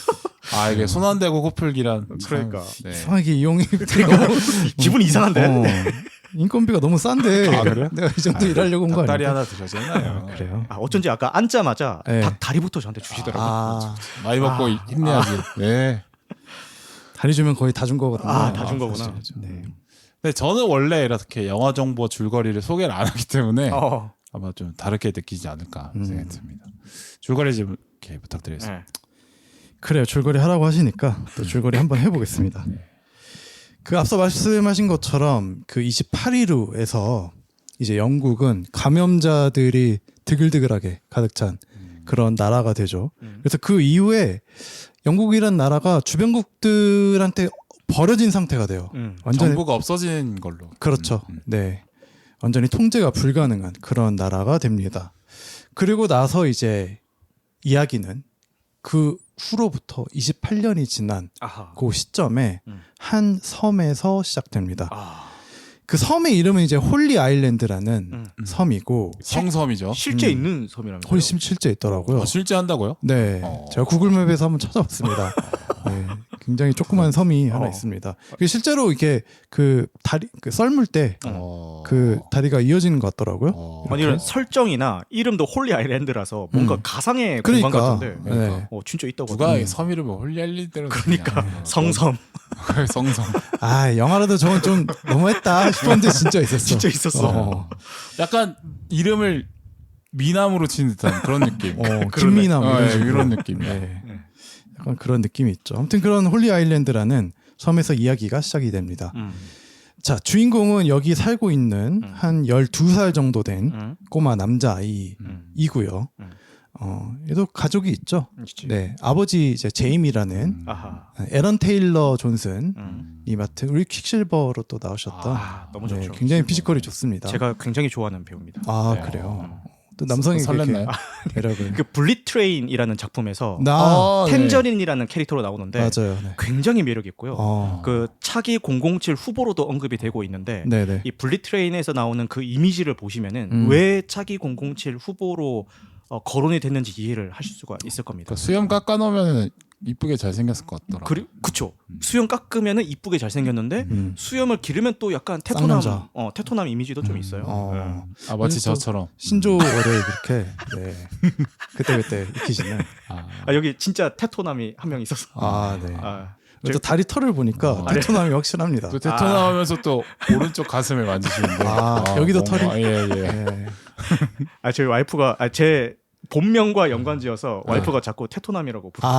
이게 손 안 대고 코풀기란 그러니까. 네. 이상하게 이용이 기분이 이상한데. 인건비가 너무 싼데 그래요? 내가 이 정도 일하려고 온 거 닭다리 아니야? 하나 드셨잖아요. 그래요? 어쩐지 아까 앉자마자 네. 닭 다리부터 저한테 주시더라고요. 많이 먹고 힘내야지. 네. 다리 주면 거의 다 준 거거든요. 다 준 거구나. 그렇죠. 네. 근데 저는 원래 이렇게 영화 정보 줄거리를 소개를 안 하기 때문에 아마 좀 다르게 느끼지 않을까 생각이 듭니다. 줄거리 좀 이렇게 부탁드리겠습니다. 네. 그래요. 줄거리 하라고 하시니까 또 줄거리 한번 해보겠습니다. 그 앞서 말씀하신 것처럼 그 28일 후에서 이제 영국은 감염자들이 드글드글하게 가득 찬 그런 나라가 되죠. 그래서 그 이후에 영국이란 나라가 주변국들한테 버려진 상태가 돼요. 완전히 정부가 없어진 걸로. 그렇죠. 네, 완전히 통제가 불가능한 그런 나라가 됩니다. 그리고 나서 이제 이야기는 그 후로부터 28년이 지난 그 시점에 한 섬에서 시작됩니다. 그 섬의 이름은 이제 홀리 아일랜드라는 섬이고 성섬이죠. 실제 있는 섬이라면서요? 홀리 실제 있더라고요. 실제 한다고요? 네, 제가 구글맵에서 한번 찾아봤습니다. 네, 굉장히 조그만 섬이 하나 있습니다. 실제로 이게 그 다리 그 썰물 때 그 다리가 이어지는 것 같더라고요. 아니 이런 설정이나 이름도 홀리 아일랜드라서 뭔가 가상의 그러니까. 공간 같은데 네. 진짜 있다고 누가 하더라고요. 섬 이름을 홀리 아일랜드로 그러니까 성섬 성섬. 영화라도 저건 좀 너무했다 싶었는데 진짜 있었어. 진짜 있었어. 약간 이름을 미남으로 친 듯한 그런 느낌. 김미남 이런 느낌. 네. 약간 그런 느낌이 있죠. 아무튼 그런 홀리 아일랜드라는 섬에서 이야기가 시작이 됩니다. 자, 주인공은 여기 살고 있는 한 12살 정도 된 꼬마 남자아이이고요. 얘도 가족이 있죠. 네, 아버지 이제 제임이라는 에런 테일러 존슨이 맡은 우리 퀵실버로 또 나오셨던 너무 좋죠. 굉장히 피지컬이 좋습니다. 제가 굉장히 좋아하는 배우입니다. 그래요. 또 남성이 설렜나요? 매력을 그 블릿 트레인이라는 작품에서 네. 템저린이라는 캐릭터로 나오는데 맞아요. 네. 굉장히 매력 있고요. 그 차기 007 후보로도 언급이 되고 있는데 네네. 이 블릿 트레인에서 나오는 그 이미지를 보시면은 왜 차기 007 후보로 거론이 됐는지 이해를 하실 수가 있을 겁니다. 그러니까 수염 깎아놓으면 이쁘게 잘생겼을 것 같더라고요. 그쵸. 수염 깎으면은 이쁘게 잘생겼는데 수염을 기르면 또 약간 테토남, 쌍남자. 테토남 이미지도 좀 있어요. 마치 저처럼. 신조 월요일 그렇게 그때 익히시는. 여기 진짜 테토남이 한 명 있었어. 네. 또 다리 털을 보니까 테토남이 확실합니다. 또 테토 나오면서 또 오른쪽 가슴을 만지시는데 여기도 뭔가, 털이. 예. 저희 와이프가 제 본명과 연관지어서 와이프가 자꾸 테토남이라고 부르요.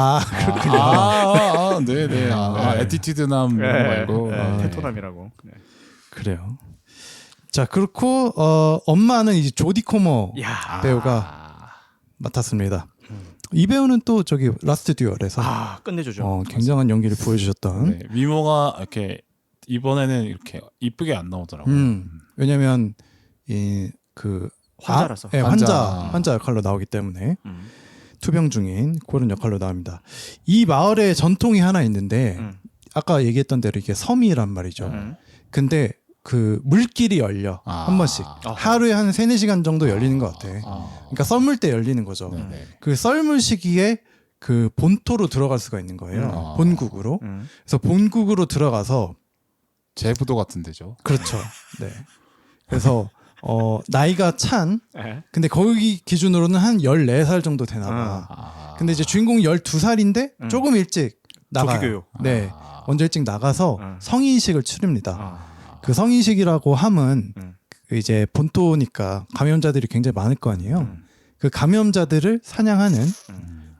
그렇군요. 네네. 애티튜드남 말고 테토남이라고. 네. 그래요. 자, 그렇고 엄마는 이제 조디 코머 배우가 맡았습니다. 이 배우는 또 저기 라스트 듀얼에서 끝내주죠. 굉장한 연기를 보여주셨던. 미모가 이렇게 이번에는 이렇게 이쁘게 안 나오더라고요. 왜냐면 그 환자라서. 환자 역할로 나오기 때문에 투병 중인 그런 역할로 나옵니다. 이 마을에 전통이 하나 있는데 아까 얘기했던 대로 이게 섬이란 말이죠. 근데 그 물길이 열려 한 번씩 하루에 한 3-4시간 정도 열리는 것 같아. 그러니까 썰물 때 열리는 거죠. 그 썰물 시기에 그 본토로 들어갈 수가 있는 거예요. 본국으로. 그래서 본국으로 들어가서 제부도 같은 데죠. 그렇죠. 네. 그래서 나이가 찬 예. 근데 거기 기준으로는 한 14살 정도 되나 봐. 아. 근데 이제 주인공이 12살인데 조금 일찍 나가요. 조기교육. 네. 아. 먼저 일찍 나가서 성인식을 치릅니다. 아. 그 성인식이라고 함은 음. 그 이제 본토니까 감염자들이 굉장히 많을 거 아니에요. 그 감염자들을 사냥하는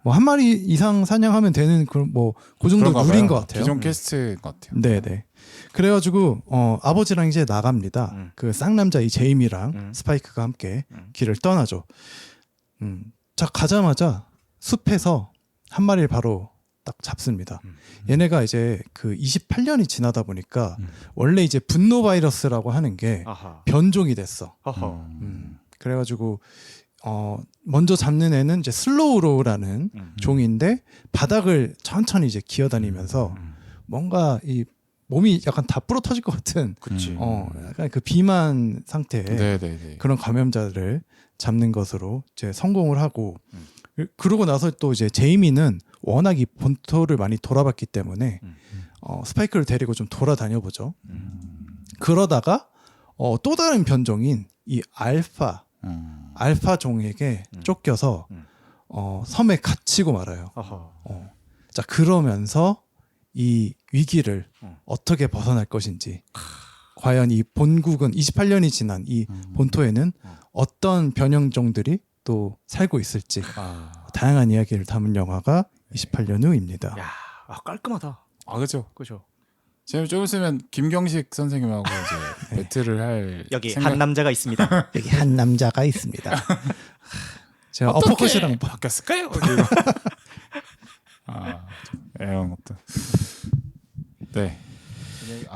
뭐 한 마리 이상 사냥하면 되는 그 정도 그런가 룰인 봐요. 것 같아요. 기존 캐스트 같아요. 네네. 그래가지고 아버지랑 이제 나갑니다. 그 쌍남자 이 제이미랑 스파이크가 함께 길을 떠나죠. 자 가자마자 숲에서 한 마리를 바로 딱 잡습니다. 얘네가 이제 그 28년이 지나다 보니까 원래 이제 분노 바이러스라고 하는 게 아하. 변종이 됐어. 허허. 그래가지고 먼저 잡는 애는 이제 슬로우로우라는 종인데 바닥을 천천히 이제 기어다니면서 뭔가 이 몸이 약간 다 불어 터질 것 같은 그치. 약간 그 비만 상태의 네네네. 그런 감염자들을 잡는 것으로 이제 성공을 하고 그러고 나서 또 이제 제이미는 워낙 이 본토를 많이 돌아봤기 때문에 스파이크를 데리고 좀 돌아다녀 보죠. 그러다가 또 다른 변종인 이 알파 종에게 쫓겨서 섬에 갇히고 말아요. 아하. 자 그러면서 이 위기를 어떻게 벗어날 것인지 과연 이 본국은 28년이 지난 이 본토에는 어떤 변형종들이 또 살고 있을지 다양한 이야기를 담은 영화가 28년 후입니다. 야, 깔끔하다. 아 그죠. 그죠. 지금 좀 있으면 김경식 선생님하고 이제 배틀을 할 여기 한 남자가 있습니다. 여기 한 남자가 있습니다. 제가 어퍼컷이랑 바뀌었을까요? 아 이런 것도. 네.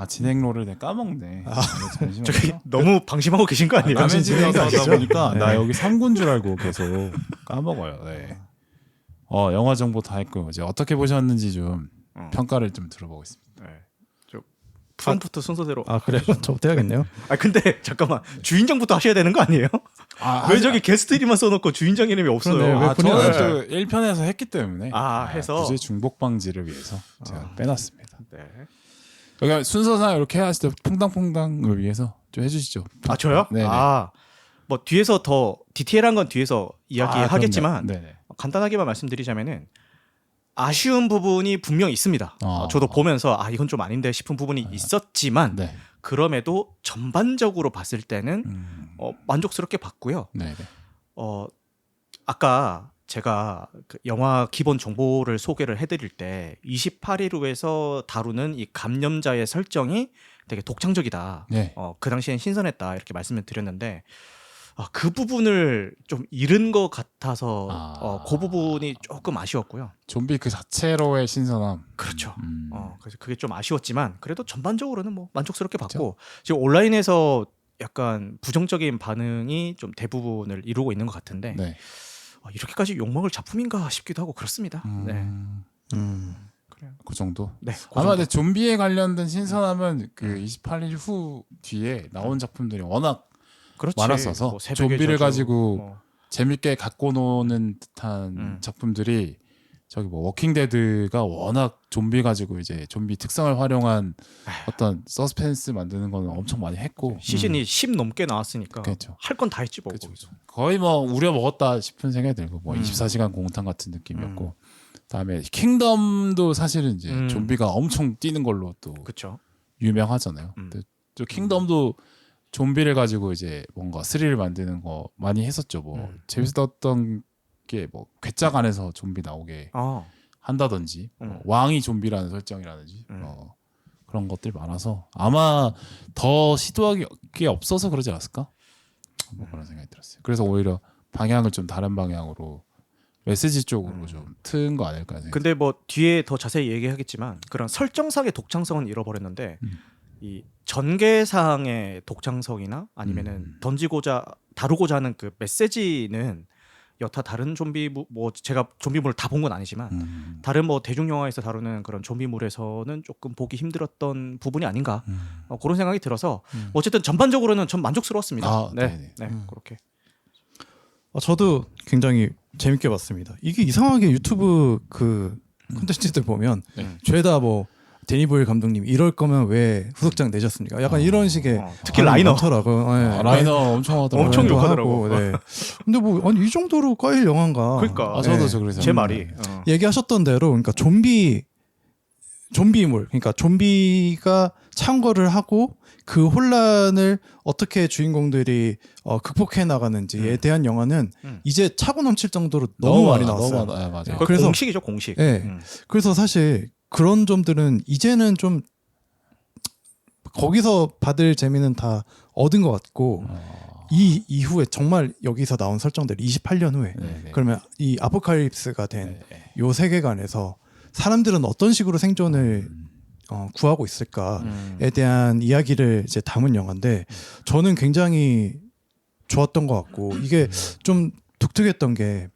진행로를 내가 까먹네. 잠시만요. 저기 너무 방심하고 계신 거 아니에요? 남의 집에 진행이 가서 하다 아니죠? 보니까 네. 나 여기 3군 줄 알고 계속 까먹어요. 네. 영화 정보 다 했고요. 이제 어떻게 보셨는지 좀 평가를 좀 들어보겠습니다. 네. 저 프롬프트 순서대로. 그래요? 저부터 해야겠네요. 근데 잠깐만 주인장부터 하셔야 되는 거 아니에요? 왜 저기 게스트 이름만 써놓고 주인장 이름이 없어요? 그러네, 왜 저는 보내요? 또 1편에서 했기 때문에 해서? 굳이 중복 방지를 위해서 제가 빼놨습니다. 네. 여기 순서상 이렇게 하시죠. 퐁당퐁당을 위해서 좀 해주시죠. 저요? 네네. 뭐 뒤에서 더 디테일한 건 뒤에서 이야기하겠지만 네네. 간단하게만 말씀드리자면은 아쉬운 부분이 분명 있습니다. 저도 보면서 이건 좀 아닌데 싶은 부분이 있었지만 네. 그럼에도 전반적으로 봤을 때는 만족스럽게 봤고요. 네네. 아까 제가 그 영화 기본 정보를 소개를 해드릴 때 28일 후에서 다루는 이 감염자의 설정이 되게 독창적이다. 네. 그 당시엔 신선했다 이렇게 말씀을 드렸는데 그 부분을 좀 잃은 것 같아서 그 부분이 조금 아쉬웠고요. 좀비 그 자체로의 신선함. 그렇죠. 그래서 그게 좀 아쉬웠지만 그래도 전반적으로는 뭐 만족스럽게 봤고 지금 온라인에서 약간 부정적인 반응이 좀 대부분을 이루고 있는 것 같은데 네. 이렇게까지 욕먹을 작품인가 싶기도 하고 그렇습니다. 네. 그래요. 그 정도. 네. 아마 근데 좀비에 관련된 신선함은 그 28일 후 뒤에 나온 작품들이 워낙 그렇지. 많았어서 뭐 새벽의 좀비를 저주, 가지고 재밌게 갖고 노는 듯한 작품들이 저기 뭐 워킹데드가 워낙 좀비 가지고 이제 좀비 특성을 활용한 어떤 서스펜스 만드는 거는 엄청 많이 했고 시즌이 10 넘게 나왔으니까 그렇죠. 할 건 다 했지 뭐. 그렇죠. 거의 뭐 우려 먹었다 싶은 생각이 들고 뭐 24시간 공탕 같은 느낌이었고 그다음에 킹덤도 사실은 이제 좀비가 엄청 뛰는 걸로 또 그렇죠. 유명하잖아요. 근데 또 킹덤도 좀비를 가지고 이제 뭔가 스릴을 만드는 거 많이 했었죠. 뭐 재밌었던 게 뭐 괴짝 안에서 좀비 나오게 한다든지 왕이 좀비라는 설정이라든지 그런 것들이 많아서 아마 더 시도하기 게 없어서 그러지 않았을까? 뭐 그런 생각이 들었어요. 그래서 오히려 방향을 좀 다른 방향으로 메시지 쪽으로 좀 튼 거 아닐까 생각. 근데 뭐 뒤에 더 자세히 얘기하겠지만 그런 설정상의 독창성은 잃어버렸는데 이 전개상의 독창성이나 아니면은 다루고자 하는 그 메시지는 여타 다른 좀비 뭐 제가 좀비물을 다 본 건 아니지만 다른 뭐 대중 영화에서 다루는 그런 좀비물에서는 조금 보기 힘들었던 부분이 아닌가 그런 생각이 들어서 어쨌든 전반적으로는 전 만족스러웠습니다. 네, 그렇게. 저도 굉장히 재밌게 봤습니다. 이게 이상하게 유튜브 그 콘텐츠들 보면 죄다 뭐 데니 보일 감독님 이럴 거면 왜 후속작 내셨습니까? 약간 이런 식의 특히 반응이 라이너. 많더라고요. 네. 라이너 엄청 하더라고요. 엄청 라이너도 욕하더라고. 하고, 네. 근데 뭐 아니 이 정도로 까일 영화인가? 그러니까. 저도 네. 저 그래서 제 말이. 얘기하셨던 대로 그러니까 좀비물 그러니까 좀비가 창궐을 하고 그 혼란을 어떻게 주인공들이 극복해 나가는지에 대한 영화는 이제 차고 넘칠 정도로 너무 많이 나왔어요. 너무 맞아요. 그거 그래서- 공식이죠, 공식. 네. 그래서 사실 그런 점들은 이제는 좀 거기서 받을 재미는 다 얻은 것 같고 이 이후에 정말 여기서 나온 설정들 28년 후에 네네. 그러면 이 아포칼립스가 된 네. 요 세계관에서 사람들은 어떤 식으로 생존을 구하고 있을까에 대한 이야기를 이제 담은 영화인데 저는 굉장히 좋았던 것 같고 이게 좀 독특했던 게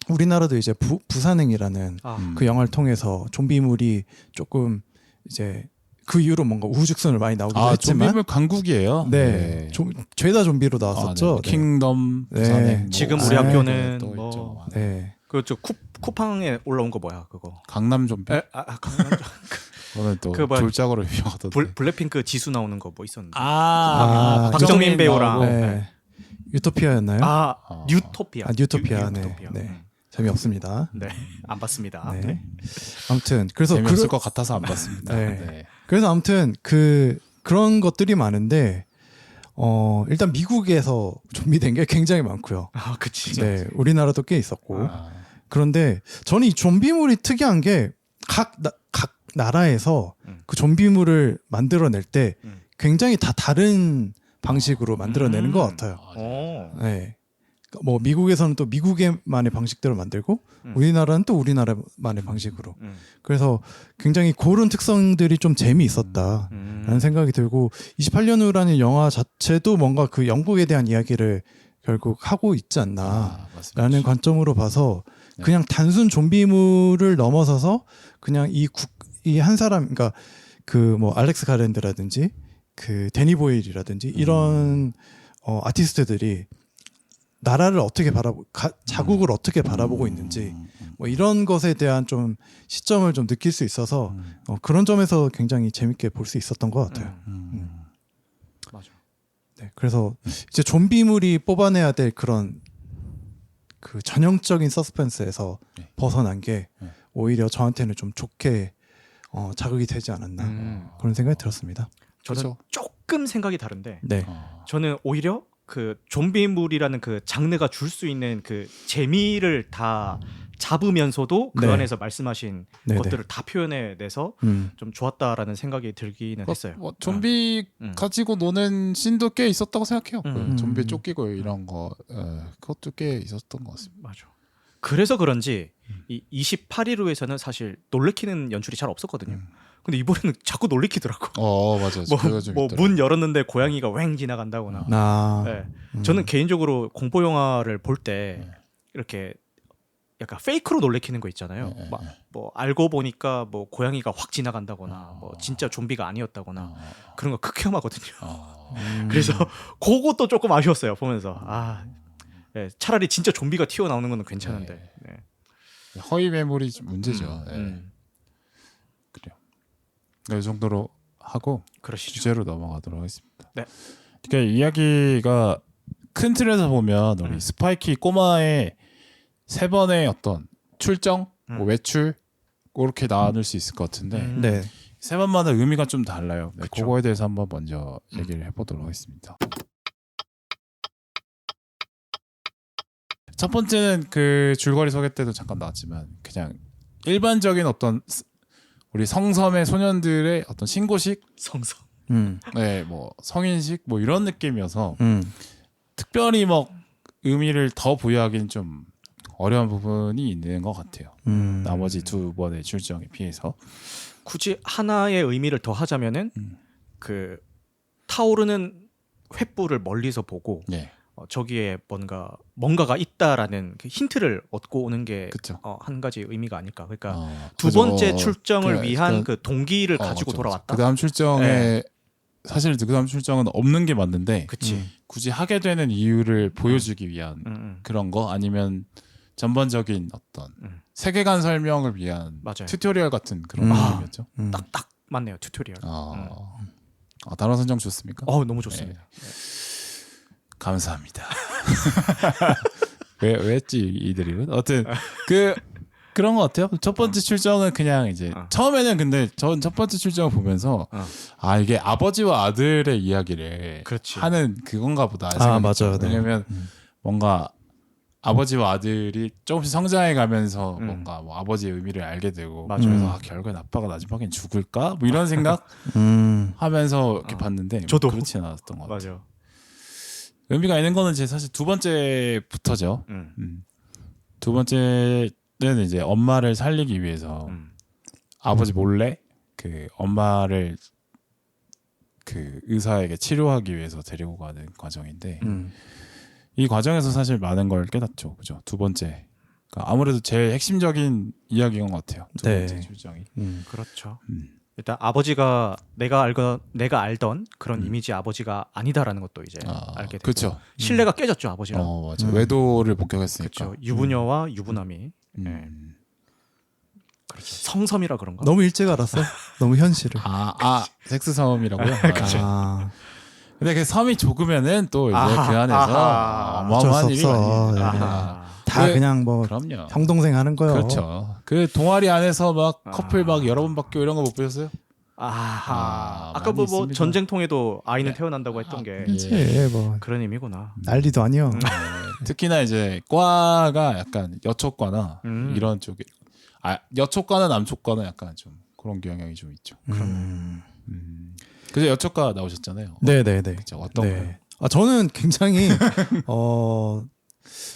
우리나라도 이제 부산행이라는 그 영화를 통해서 좀비물이 조금 이제 그 이후로 뭔가 우후죽순을 많이 나오기도 했지만 좀비물 강국이에요. 네, 죄다 좀비로 나왔었죠. 네. 킹덤, 네. 부산행, 뭐 지금 우리 학교는 또 뭐- 있죠. 네. 그저 쿠팡에 올라온 거 뭐야 그거? 강남 좀비. 그거는 또 그 뭐야, 졸작으로 유명하던데. 블랙핑크 지수 나오는 거 뭐 있었는데? 박정민 박정민 배우랑 네. 유토피아였나요? 뉴토피아. 뉴토피아. 네. 뉴토피아. 네. 재미없습니다. 네, 안 봤습니다. 네. 네. 아무튼 그래서 재미없을 것 같아서 안 봤습니다. 네. 네. 그래서 아무튼 그런 것들이 많은데 일단 미국에서 좀비된 게 굉장히 많고요. 그치. 네, 우리나라도 꽤 있었고. 아, 그런데 저는 이 좀비물이 특이한 게 각 나라에서 그 좀비물을 만들어낼 때 굉장히 다 다른 방식으로 만들어내는 것 같아요. 네. 뭐 미국에서는 또 미국의만의 방식대로 만들고 우리나라는 또 우리나라만의 방식으로. 그래서 굉장히 그런 특성들이 좀 재미있었다라는 생각이 들고 28년 후라는 영화 자체도 뭔가 그 영국에 대한 이야기를 결국 하고 있지 않나라는 관점으로 봐서 그냥 단순 좀비물을 넘어서서 그냥 이 한 사람 그러니까 그 뭐 알렉스 가랜드라든지 그 데니 보일이라든지 이런 아티스트들이 나라를 어떻게 자국을 어떻게 바라보고 있는지 뭐 이런 것에 대한 좀 시점을 좀 느낄 수 있어서 그런 점에서 굉장히 재밌게 볼 수 있었던 것 같아요. 맞아. 네, 그래서 이제 좀비물이 뽑아내야 될 그런 그 전형적인 서스펜스에서 벗어난 게 오히려 저한테는 좀 좋게 자극이 되지 않았나 그런 생각이 들었습니다. 저는 그쵸. 조금 생각이 다른데 네, 저는 오히려 그 좀비물이라는 그 장르가 줄 수 있는 그 재미를 다 잡으면서도 그 네. 안에서 말씀하신 네네. 것들을 다 표현해내서 좀 좋았다라는 생각이 들기는 했어요. 뭐 좀비 가지고 노는 씬도 꽤 있었다고 생각해요. 그 좀비 음. 쫓기고 이런 거 그것도 꽤 있었던 것 같습니다. 맞아. 그래서 그런지 이 28일호에서는 사실 놀래키는 연출이 잘 없었거든요. 근데 이번에는 자꾸 놀래키더라고. 맞아요. 그거 좀 있더라고요. 문 열었는데 고양이가 왱 지나간다거나. 네. 저는 개인적으로 공포 영화를 볼 때 이렇게 약간 페이크로 놀래키는 거 있잖아요. 막 뭐 알고 보니까 뭐 고양이가 확 지나간다거나 뭐 진짜 좀비가 아니었다거나 그런 거 극혐하거든요. 그래서 그것도 조금 아쉬웠어요 보면서. 네, 차라리 진짜 좀비가 튀어나오는 건 괜찮은데. 네. 허위 매물이 좀 문제죠. 네. 그래요. 이 정도로 하고 그러시죠. 주제로 넘어가도록 하겠습니다. 네. 그러니까 이야기가 큰 틀에서 보면 우리 스파이키 꼬마의 세 번의 어떤 출정, 뭐 외출 그렇게 나눌 수 있을 것 같은데 네. 세 번마다 의미가 좀 달라요. 네, 그쵸. 그거에 대해서 한번 먼저 얘기를 해보도록 하겠습니다. 첫 번째는 그 줄거리 소개 때도 잠깐 나왔지만 그냥 일반적인 어떤 우리 성섬의 소년들의 어떤 신고식, 성성. 네, 뭐 성인식 뭐 이런 느낌이어서 특별히 뭐 의미를 더 부여하기는 좀 어려운 부분이 있는 것 같아요. 나머지 두 번의 출정에 비해서 굳이 하나의 의미를 더 하자면은 그 타오르는 횃불을 멀리서 보고 네, 저기에 뭔가가 있다라는 그 힌트를 얻고 오는 게 그쵸. 한 가지 의미가 아닐까. 그러니까 두 그죠. 번째 출정을 그래, 위한 그- 그 동기를 가지고 맞죠, 돌아왔다. 그 다음 출정에 네. 사실 그 다음 출정은 없는 게 맞는데 그치. 굳이 하게 되는 이유를 보여주기 위한 음. 그런 거 아니면 전반적인 어떤 세계관 설명을 위한 맞아요. 튜토리얼 같은 그런 음. 느낌이었죠. 딱딱 맞네요 튜토리얼. 단어 선정 좋습니까? 너무 좋습니다. 감사합니다. 왜 했지 이들이? 어쨌든 그런 것 같아요. 첫 번째 출정은 그냥 이제 처음에는 근데 전 첫 번째 출정을 보면서 이게 아버지와 아들의 이야기를 그렇지. 하는 그건가 보다. 맞아요. 네. 왜냐면 뭔가 아버지와 아들이 조금씩 성장해 가면서 뭔가 뭐 아버지의 의미를 알게 되고 맞아요. 그래서 결국엔 아빠가 나중에 죽을까? 뭐 이런 생각 하면서 이렇게 봤는데 저도. 그렇진 않았던 것 같아요. 맞아요. 의미가 있는 거는 이제 사실 두 번째부터죠. 두 번째는 이제 엄마를 살리기 위해서 아버지 몰래 그 엄마를 그 의사에게 치료하기 위해서 데리고 가는 과정인데 이 과정에서 사실 많은 걸 깨닫죠. 그죠? 두 번째. 그러니까 아무래도 제일 핵심적인 이야기인 것 같아요. 두 네. 번째 출정이. 그렇죠. 일단 아버지가 내가 알던 그런 이미지 아버지가 아니다라는 것도 이제 알게 되고 그렇죠. 신뢰가 깨졌죠 아버지랑. 맞아. 외도를 목격했으니까. 그렇죠. 유부녀와 유부남이 네. 그렇죠. 성섬이라 그런가? 너무 일찍 알았어. 너무 현실을. 섹스 섬이라고요? 그렇죠. 근데 그 섬이 조그면은 또 이제 그 안에서 어쩔 어마어마한 수 일이 없어. 많이 네. 일어나요. 다 그- 그냥 뭐 그럼요. 형 동생 하는 거요. 그렇죠. 그 동아리 안에서 막 커플 막 여러 번 바뀌고 이런 거 못 보셨어요? 아까 많이 뭐 있습니다. 전쟁통에도 아이는 네. 태어난다고 했던 게 그렇지. 뭐 그런 의미구나. 난리도 아니요. 특히나 이제 과가 약간 여초과나 이런 쪽에 여초과나 남초과는 약간 좀 그런 경향이 좀 있죠. 그래서 여초과 나오셨잖아요. 네네네. 그죠? 어떤가요? 저는 굉장히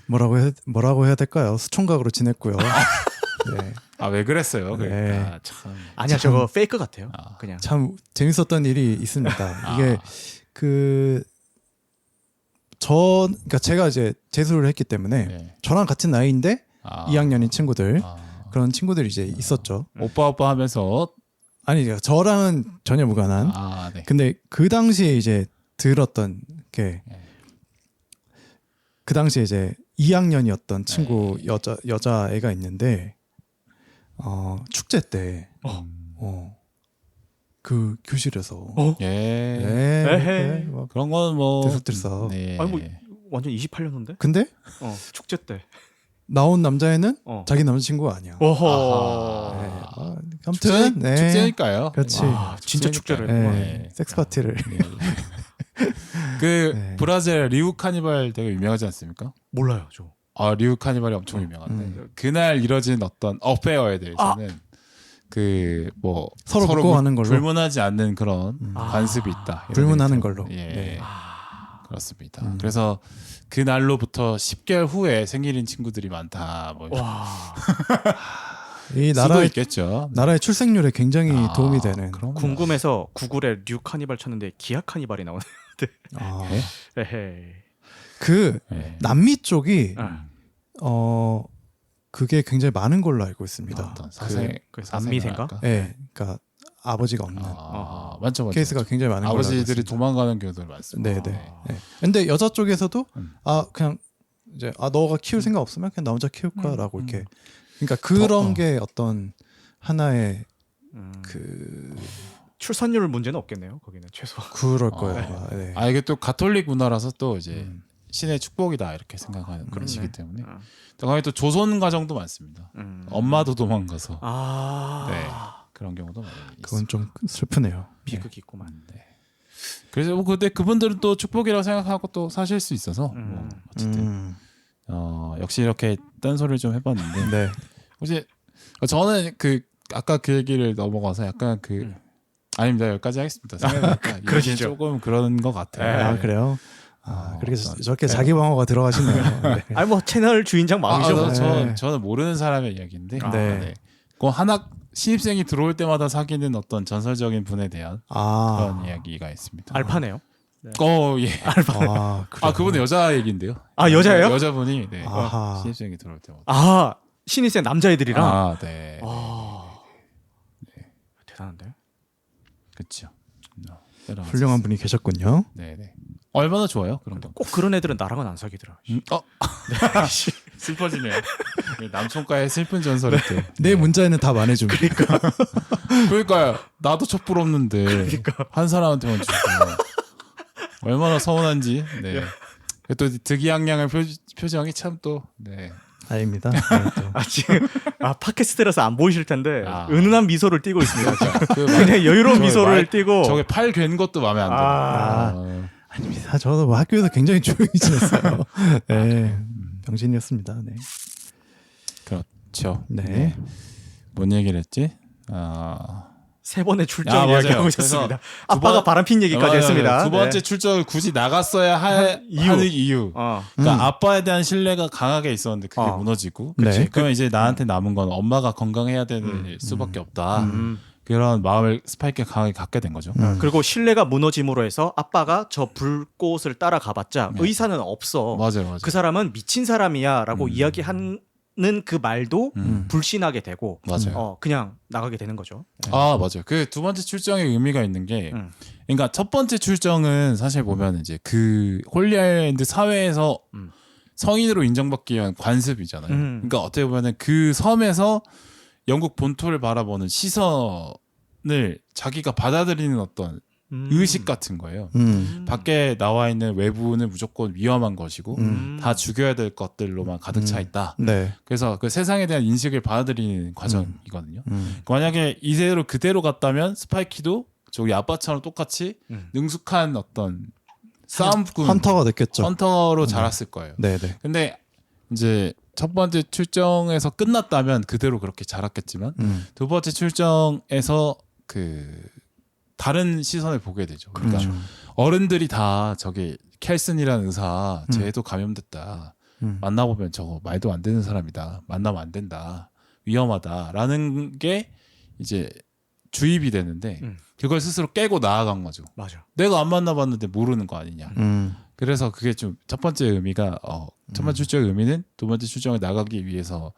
뭐라고 해야 될까요? 수총각으로 지냈고요. 네. 왜 그랬어요? 그러니까 네. 참. 아니야 저거 페이크 같아요. 그냥. 참 재밌었던 일이 있습니다. 이게 그러니까 제가 이제 재수를 했기 때문에 네. 저랑 같은 나이인데 2학년인 친구들 그런 친구들이 이제 있었죠. 오빠 하면서 아니 저랑은 전혀 무관한. 네. 근데 그 당시에 이제 들었던 게 그 당시에 이제 2학년이었던 친구 여자애가 있는데 축제 때 그 교실에서 예. 뭐 그런 건 뭐 들썩들썩. 네. 아니 뭐 완전 28년인데? 근데 축제 때. 나온 남자애는 자기 남자친구가 어. 아니야. 오호. 아무튼 네. 축제니까요. 그렇지. 진짜 축제를 네. 했구나. 섹스 파티를. 그 브라질 리우 카니발 되게 유명하지 않습니까? 몰라요 저. 리우 카니발이 엄청 유명한데 그날 이뤄진 어떤 어페어에 대해서는 그 뭐 서로 묻고 하는 걸로? 불문하지 않는 그런 관습이 있다. 이런 불문하는 얘기죠. 걸로. 예. 네. 그렇습니다. 그래서 그 날로부터 10개월 후에 생일인 친구들이 많다. 뭐 와. 이 수도 있겠죠. 나라의 출생률에 굉장히 도움이 되는. 그런 궁금해서 구글에 뉴 카니발 쳤는데 기아 카니발이 나오네요. 네? 에헤이. 그 네. 남미 쪽이 어. 그게 굉장히 많은 걸로 알고 있습니다. 어떤 사생 그 남미생가? 네, 그러니까 아버지가 없는 맞죠. 케이스가 굉장히 많은 걸로 알고 아버지들이 있습니다. 도망가는 경우도 많습니다. 네. 근데 여자 쪽에서도 그냥 이제 너가 키울 생각 없으면 그냥 나 혼자 키울 거야라고 이렇게. 그러니까 그런 게 어떤 하나의 그 출산율 문제는 없겠네요. 거기는 최소. 그럴 거예요. 네. 이게 또 가톨릭 문화라서 또 이제 신의 축복이다 이렇게 생각하는 그런 시기 때문에 또 거기 또 조선 가정도 많습니다. 엄마도 도망가서 네, 그런 경우도 많이 있습니다. 그건 좀 슬프네요. 비극이 있구만. 네. 그래서 뭐 근데 그분들은 또 축복이라고 생각하고 또 사실 수 있어서 뭐 어쨌든 역시 이렇게 딴소리를 좀 해봤는데 네. 혹시 저는 그 아까 그 얘기를 넘어가서 약간 그 아닙니다. 여기까지 하겠습니다. 생각해보니까 이게 그러시죠. 조금 그런 것 같아요. 그래요. 그렇게 저렇게 자기 방어가 들어가시네요. 네. 아니 뭐 채널 주인장 마음이죠. 네. 저는 모르는 사람의 이야기인데 네. 그 한학 신입생이 들어올 때마다 사귀는 어떤 전설적인 분에 대한 그런 이야기가 있습니다. 알파네요. 예. 그래요? 그분은 여자 얘기인데요. 여자예요? 여자분이 네. 아하. 신입생이 들어올 때마다. 신입생 남자애들이랑. 네. 대단한데. 그렇죠. 훌륭한 분이 계셨군요. 네. 얼마나 좋아요 그런 거. 꼭 그런 애들은 나랑은 안 사귀더라. 슬퍼지네요. 남촌가의 슬픈 전설이 또. 내 문자에는 답 안 해줍니다. 그러니까요. 나도 촛불 없는데 한 사람한테만 주고 얼마나 서운한지. 네. 또 득이양양의 표정이 참 또. 네. 아닙니다. 네, 또. 지금 팟캐스트라서 안 보이실 텐데 은은한 미소를 띠고 있습니다. 그 굉장히 여유로운 미소를 띠고. 저게 팔 괜 것도 마음에 안 들어요. 아닙니다. 저도 뭐 학교에서 굉장히 조용히 지냈어요. 네, 병신이었습니다. 네. 그렇죠. 네. 뭔 얘기를 했지? 세 번의 출정 맞아요. 이야기하고 있었습니다. 그래서 아빠가 바람핀 얘기까지 맞아요. 했습니다. 두 번째 네. 출정을 굳이 나갔어야 하는 이유. 그러니까 아빠에 대한 신뢰가 강하게 있었는데 그게 무너지고. 네. 그러면 이제 나한테 남은 건 엄마가 건강해야 될 수밖에 없다. 그런 마음을 스파이크가 강하게 갖게 된 거죠. 그리고 신뢰가 무너짐으로 해서 아빠가 저 불꽃을 따라가봤자 의사는 없어. 맞아요. 그 사람은 미친 사람이야라고 이야기하는 그 말도 불신하게 되고 맞아요. 그냥 나가게 되는 거죠. 맞아요. 그 두 번째 출정의 의미가 있는 게, 그러니까 첫 번째 출정은 사실 보면 이제 그 홀리아일랜드 사회에서 성인으로 인정받기 위한 관습이잖아요. 그러니까 어떻게 보면은 그 섬에서 영국 본토를 바라보는 시선을 자기가 받아들이는 어떤 의식 같은 거예요. 밖에 나와 있는 외부는 무조건 위험한 것이고 다 죽여야 될 것들로만 가득 차 있다. 네. 그래서 그 세상에 대한 인식을 받아들이는 과정이거든요. 만약에 이대로 그대로 갔다면 스파이키도 저기 아빠처럼 똑같이 능숙한 어떤 싸움꾼 헌터가 됐겠죠. 헌터로 자랐을 거예요. 네네. 근데 이제 첫 번째 출정에서 끝났다면 그대로 그렇게 자랐겠지만 두 번째 출정에서 그 다른 시선을 보게 되죠. 그러니까 어른들이 다 저기 켈슨이라는 의사 쟤도 감염됐다. 만나보면 저거 말도 안 되는 사람이다. 만나면 안 된다. 위험하다라는 게 이제 주입이 되는데 그걸 스스로 깨고 나아간 거죠. 맞아. 내가 안 만나봤는데 모르는 거 아니냐. 그래서 그게 좀 첫 번째 의미가 첫 번째 출정의 의미는 두 번째 출정을 나가기 위해서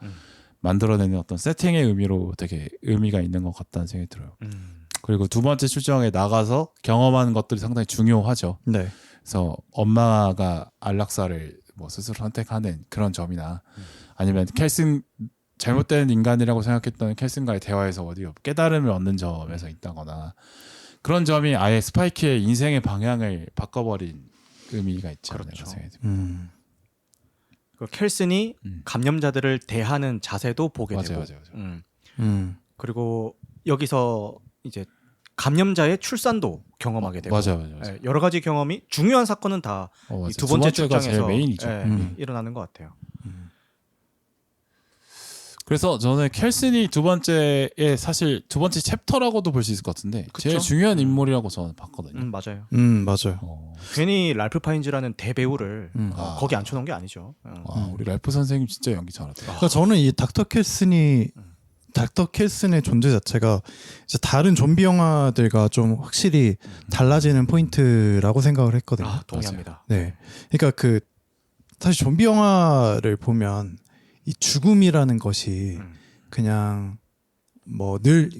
만들어내는 어떤 세팅의 의미로 되게 의미가 있는 것 같다는 생각이 들어요. 그리고 두 번째 출정에 나가서 경험하는 것들이 상당히 중요하죠. 네. 그래서 엄마가 안락사를 뭐 스스로 선택하는 그런 점이나 아니면 켈슨 잘못된 인간이라고 생각했던 켈슨과의 대화에서 어디 깨달음을 얻는 점에서 있다거나 그런 점이 아예 스파이키의 인생의 방향을 바꿔버린 의미가 있지 않나 그렇죠. 생각이 듭니다. 그 켈슨이 감염자들을 대하는 자세도 보게 되고. 맞아요. 그리고 여기서 이제 감염자의 출산도 경험하게 되고. 맞아요. 예, 여러 가지 경험이 중요한 사건은 다 맞아요. 두 번째 번째가 제일 출장에서 메인이죠. 일어나는 것 같아요. 그래서 저는 켈슨이 두 번째에 사실 두 번째 챕터라고도 볼 수 있을 것 같은데 그쵸? 제일 중요한 인물이라고 저는 봤거든요. 맞아요. 맞아요. 괜히 랄프 파인즈라는 대배우를 거기 앉혀놓은 게 아니죠. 우리 랄프 선생님 진짜 연기 잘하더라고요. 그러니까 저는 이 닥터 켈슨의 존재 자체가 이제 다른 좀비 영화들과 좀 확실히 달라지는 포인트라고 생각을 했거든요. 동의합니다. 네, 그러니까 그 사실 좀비 영화를 보면 이 죽음이라는 것이 그냥 뭐 늘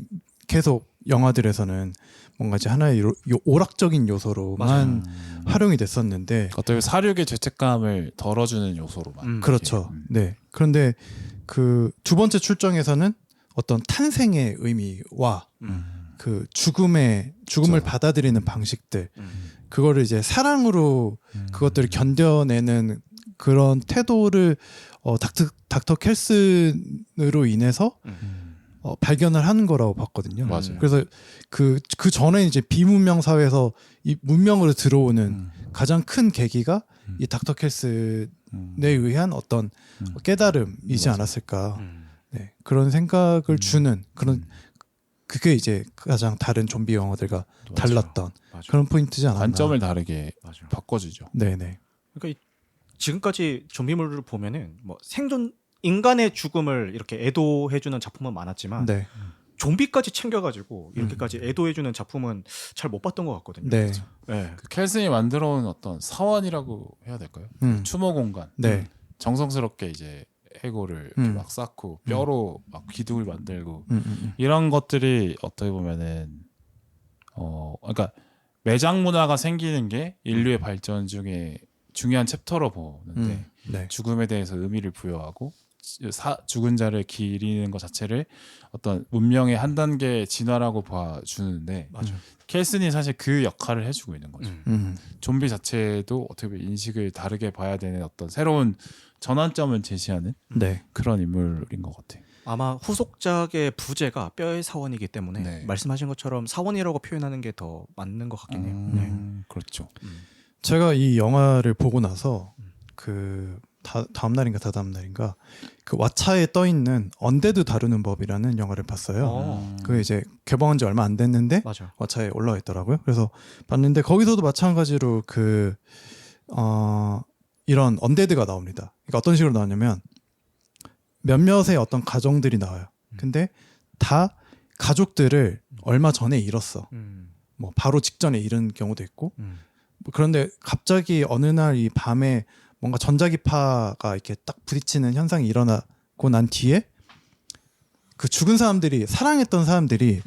계속 영화들에서는 뭔가 이제 하나의 오락적인 요소로만 활용이 됐었는데 어떻게 사륙의 죄책감을 덜어주는 요소로만. 그렇죠. 네. 그런데 그 두 번째 출정에서는 어떤 탄생의 의미와 그 죽음을 그렇죠. 받아들이는 방식들 그거를 이제 사랑으로 그것들을 견뎌내는 그런 태도를 닥터 켈슨으로 인해서 발견을 하는 거라고 봤거든요. 맞아요. 그래서 그 전에 이제 비문명 사회에서 이 문명으로 들어오는 가장 큰 계기가 이 닥터 켈슨에 의한 어떤 깨달음이지 않았을까. 네, 그런 생각을 주는 그런 그게 이제 가장 다른 좀비 영화들과 달랐던 그런 포인트지 않았나. 관점을 다르게 바꿔주죠. 네네. 그러니까 지금까지 좀비물을 보면은 뭐 생존 인간의 죽음을 이렇게 애도해주는 작품은 많았지만 네. 좀비까지 챙겨가지고 이렇게까지 애도해주는 작품은 잘 못 봤던 것 같거든요. 네. 네. 그 켈슨이 만들어온 어떤 사원이라고 해야 될까요? 추모 공간. 네. 정성스럽게 이제 해골을 이렇게 막 쌓고 뼈로 막 기둥을 만들고 이런 것들이 어떻게 보면은 그러니까 매장 문화가 생기는 게 인류의 발전 중에 중요한 챕터로 보는데 네. 죽음에 대해서 의미를 부여하고 죽은 자를 기리는 것 자체를 어떤 문명의 한 단계 진화라고 봐주는데 맞아. 켈슨이 사실 그 역할을 해주고 있는 거죠. 음. 좀비 자체도 어떻게 보면 인식을 다르게 봐야 되는 어떤 새로운 전환점을 제시하는 네. 그런 인물인 것 같아요. 아마 후속작의 부제가 뼈의 사원이기 때문에 네. 말씀하신 것처럼 사원이라고 표현하는 게 더 맞는 것 같긴 해요. 네. 그렇죠. 제가 이 영화를 보고 나서 그 다음 날인가 다다음 날인가 그 왓챠에 떠 있는 언데드 다루는 법이라는 영화를 봤어요. 그 이제 개봉한 지 얼마 안 됐는데 맞아. 왓챠에 올라와 있더라고요. 그래서 봤는데 거기서도 마찬가지로 그 이런 언데드가 나옵니다. 그러니까 어떤 식으로 나오냐면 몇몇의 어떤 가정들이 나와요. 근데 다 가족들을 얼마 전에 잃었어. 뭐 바로 직전에 잃은 경우도 있고. 뭐 그런데 갑자기 어느 날 이 밤에 뭔가 전자기파가 이렇게 딱 부딪히는 현상이 일어나고 난 뒤에 그 죽은 사람들이 사랑했던 사람들이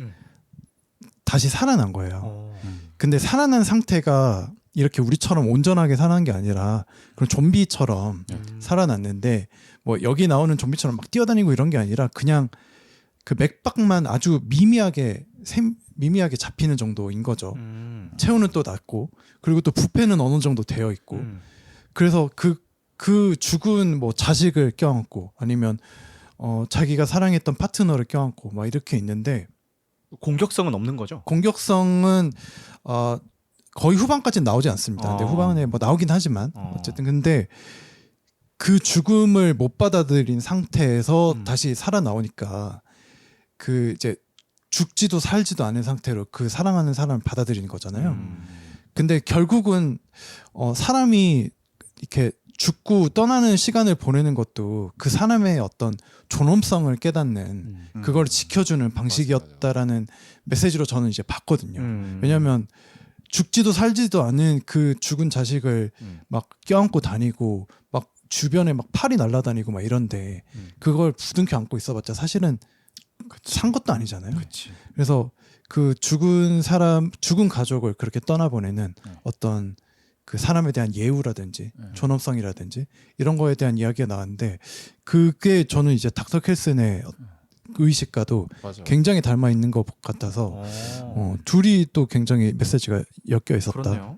다시 살아난 거예요. 근데 살아난 상태가 이렇게 우리처럼 온전하게 살아난 게 아니라 그런 좀비처럼 살아났는데 뭐 여기 나오는 좀비처럼 막 뛰어다니고 이런 게 아니라 그냥 그 맥박만 아주 미미하게 잡히는 정도인 거죠. 체온은 또 낮고 그리고 또 부패는 어느 정도 되어 있고 그래서 그 죽은 뭐 자식을 껴안고 아니면 자기가 사랑했던 파트너를 껴안고 막 이렇게 있는데 공격성은 없는 거죠? 공격성은 거의 후반까지는 나오지 않습니다. 근데 후반에 뭐 나오긴 하지만 어쨌든 근데 그 죽음을 못 받아들인 상태에서 다시 살아나오니까 그 이제 죽지도 살지도 않은 상태로 그 사랑하는 사람을 받아들이는 거잖아요. 근데 결국은 사람이 이렇게 죽고 떠나는 시간을 보내는 것도 그 사람의 어떤 존엄성을 깨닫는 그걸 지켜주는 방식이었다라는 메시지로 저는 이제 봤거든요. 왜냐하면 죽지도 살지도 않은 그 죽은 자식을 막 껴안고 다니고 막 주변에 막 팔이 날아다니고 막 이런데 그걸 부둥켜 안고 있어봤자 사실은 산 것도 아니잖아요. 그치. 그래서 그 죽은 가족을 그렇게 떠나보내는 어떤 그 사람에 대한 예우라든지 존엄성이라든지 이런 거에 대한 이야기가 나왔는데 그게 저는 이제 닥터 켈슨의 의식과도 맞아. 굉장히 닮아 있는 것 같아서 둘이 또 굉장히 메시지가 엮여 있었다. 그렇네요.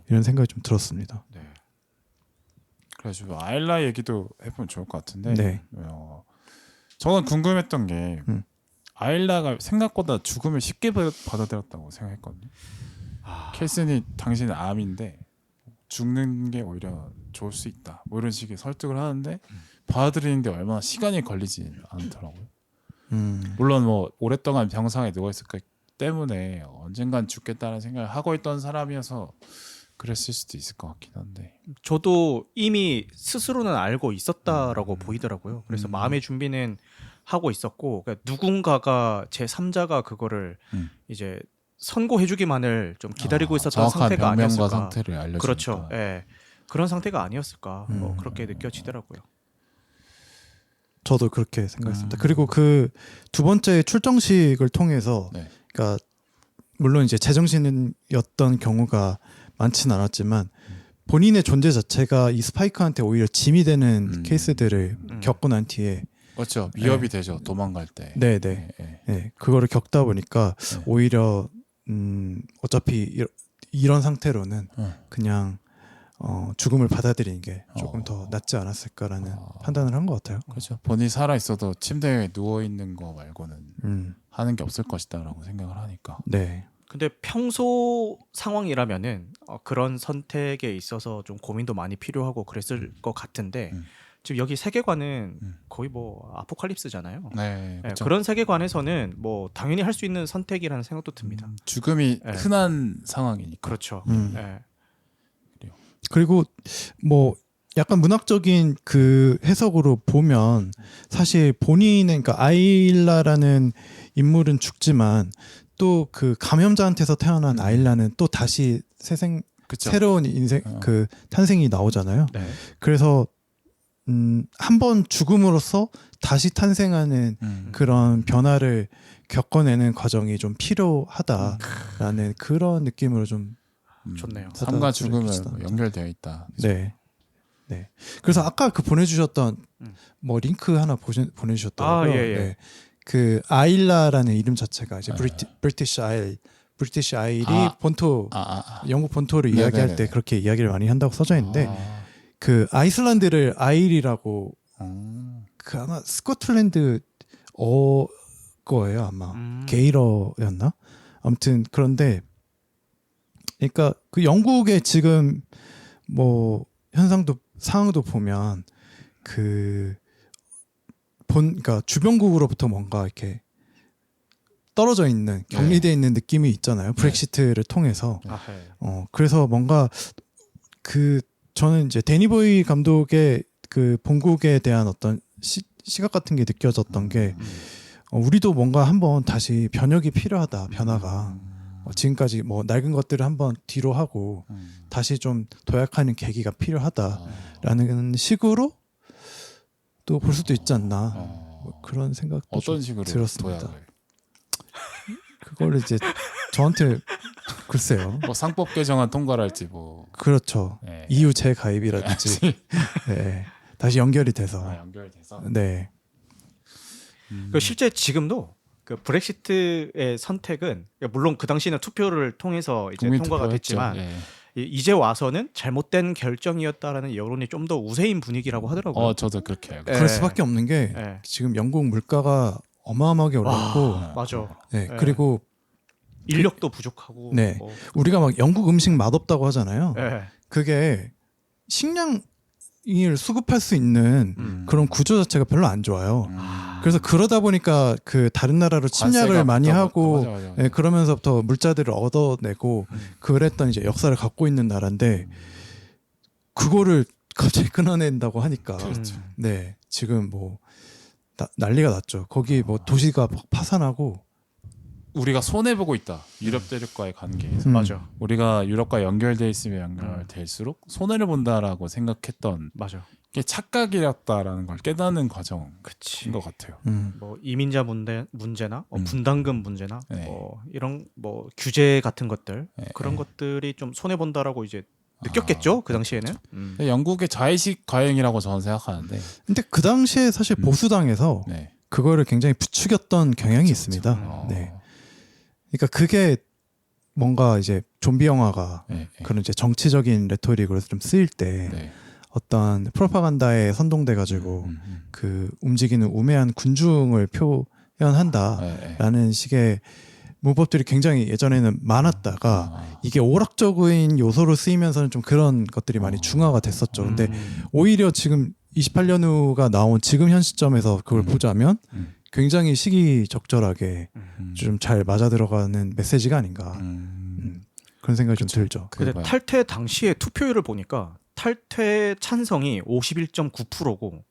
이런 생각이 좀 들었습니다. 네. 그래서 아일라 얘기도 해보면 좋을 것 같은데 네. 저는 궁금했던 게 음. 아일라가 생각보다 죽음을 쉽게 받아들였다고 생각했거든요. 켈슨이 당신은 암인데 죽는 게 오히려 좋을 수 있다. 뭐 이런 식의 설득을 하는데 받아들이는데 얼마나 시간이 걸리지 않더라고요. 물론 뭐 오랫동안 병상에 누워 있었기 때문에 언젠간 죽겠다는 생각을 하고 있던 사람이어서 그랬을 수도 있을 것 같긴 한데 저도 이미 스스로는 알고 있었다라고 보이더라고요. 그래서 마음의 준비는 하고 있었고 그러니까 누군가가 제 3자가 그거를 이제 선고해주기만을 좀 기다리고 있었던 정확한 상태가 병명과 아니었을까. 상태를 알려주니까. 그렇죠. 예. 그런 상태가 아니었을까. 뭐 그렇게 느껴지더라고요. 저도 그렇게 생각했습니다. 그리고 그 두 번째 출정식을 통해서 네. 그러니까 물론 이제 제정신이었던 경우가 많지는 않았지만 본인의 존재 자체가 이 스파이크한테 오히려 짐이 되는 케이스들을 겪고 난 뒤에 그렇죠. 위협이 네. 되죠. 도망갈 때. 네네 네. 네, 그거를 겪다 보니까 오히려 어차피 이런 상태로는 그냥 죽음을 받아들이는 게 조금 더 낫지 않았을까라는 판단을 한 것 같아요. 그렇죠. 본인이 살아 있어도 침대에 누워 있는 거 말고는 하는 게 없을 것이다라고 생각을 하니까. 네. 근데 평소 상황이라면은 그런 선택에 있어서 좀 고민도 많이 필요하고 그랬을 것 같은데 지금 여기 세계관은 거의 뭐 아포칼립스잖아요. 네, 그렇죠. 그런 세계관에서는 뭐 당연히 할 수 있는 선택이라는 생각도 듭니다. 죽음이 네. 흔한 상황이니까. 그렇죠. 네. 그리고 뭐 약간 문학적인 그 해석으로 보면 사실 본인은 그러니까 아일라라는 인물은 죽지만 또 그 감염자한테서 태어난 아일라는 또 다시 그쵸. 새로운 인생 그 탄생이 나오잖아요. 네. 그래서 한 번 죽음으로써 다시 탄생하는 그런 변화를 겪어내는 과정이 좀 필요하다라는 그런 느낌으로 좀 좋네요. 삶과 받아들일 수 죽음은 있다. 연결되어 있다. 네. 네. 그래서 아까 그 보내주셨던 뭐 링크 하나 보내주셨더라고요. 아, 예, 예. 네. 그 아일라라는 이름 자체가 이제 아, 브리티시 아일이 아. 본토 영국 본토를 네네네네. 이야기할 때 그렇게 이야기를 많이 한다고 써져 있는데 아. 그 아이슬란드를 아일이라고 그 아마 스코틀랜드 거예요 아마 게일어였나 아무튼 그런데 그러니까 그 영국의 지금 뭐 상황도 보면 그러니까 주변국으로부터 뭔가 이렇게 떨어져 있는 격리되어 있는 느낌이 있잖아요. 브렉시트를 통해서. 아, 예. 그래서 뭔가 저는 이제 데니보이 감독의 그 본국에 대한 어떤 시각 같은 게 느껴졌던 게 우리도 뭔가 한번 다시 변혁이 필요하다. 변화가. 지금까지 뭐 낡은 것들을 한번 뒤로 하고 다시 좀 도약하는 계기가 필요하다라는 식으로 또 볼 수도 있지 않나 뭐 그런 생각도 어떤 좀 식으로 들었습니다. 도약을? 그걸 이제 저한테 글쎄요. 뭐 상법 개정안 통과할지 뭐. 그렇죠. 네. EU 재가입이라든지 네. 다시 연결이 돼서 연결돼서. 네. 그 실제 지금도 그 브렉시트의 선택은 물론 그 당시에는 투표를 통해서 이제 국민 통과가 투표했죠. 됐지만 예. 이제 와서는 잘못된 결정이었다라는 여론이 좀 더 우세인 분위기라고 하더라고요. 저도 그렇게 알고. 예. 그럴 수밖에 없는 게 예. 지금 영국 물가가 어마어마하게 올랐고 맞아. 네. 예. 그리고 인력도 부족하고. 네. 뭐. 우리가 막 영국 음식 맛없다고 하잖아요. 예. 그게 식량을 수급할 수 있는 그런 구조 자체가 별로 안 좋아요. 그래서 그러다 보니까 그 다른 나라로 침략을 관세가 많이 붙어- 하고 맞아. 예, 그러면서부터 물자들을 얻어내고 그랬던 이제 역사를 갖고 있는 나라인데 그거를 갑자기 끊어낸다고 하니까 그렇죠. 네 지금 뭐 난리가 났죠. 거기 뭐 도시가 파산하고 우리가 손해 보고 있다. 유럽 대륙과의 관계에서. 맞아. 우리가 유럽과 연결돼 있으면 연결될수록 손해를 본다라고 생각했던 맞아. 게 착각이었다라는 걸 깨닫는 과정인 그치. 것 같아요. 뭐 이민자 문제나 분담금 문제나 네. 뭐 이런 뭐 규제 같은 것들 네. 그런 것들이 좀 손해 본다라고 이제 느꼈겠죠 그 당시에는. 근데 영국의 자의식 과잉이라고 저는 생각하는데. 근데 그 당시에 사실 보수당에서 네. 그거를 굉장히 부추겼던 경향이 있습니다. 어. 네. 그러니까 그게 뭔가 이제 좀비 영화가 네. 그런 이제 정치적인 레토릭으로 좀 쓰일 때 네. 어떤 프로파간다에 선동돼 가지고 그 움직이는 우매한 군중을 표현한다라는 네. 식의 문법들이 굉장히 예전에는 많았다가 이게 오락적인 요소로 쓰이면서는 좀 그런 것들이 많이 중화가 됐었죠. 근데 오히려 지금 28년 후가 나온 지금 현 시점에서 그걸 보자면 굉장히 시기적절하게 좀 잘 맞아 들어가는 메시지가 아닌가 그런 생각이 좀 들죠. 근데 그거야. 탈퇴 당시에 투표율을 보니까 탈퇴 찬성이 51.9%고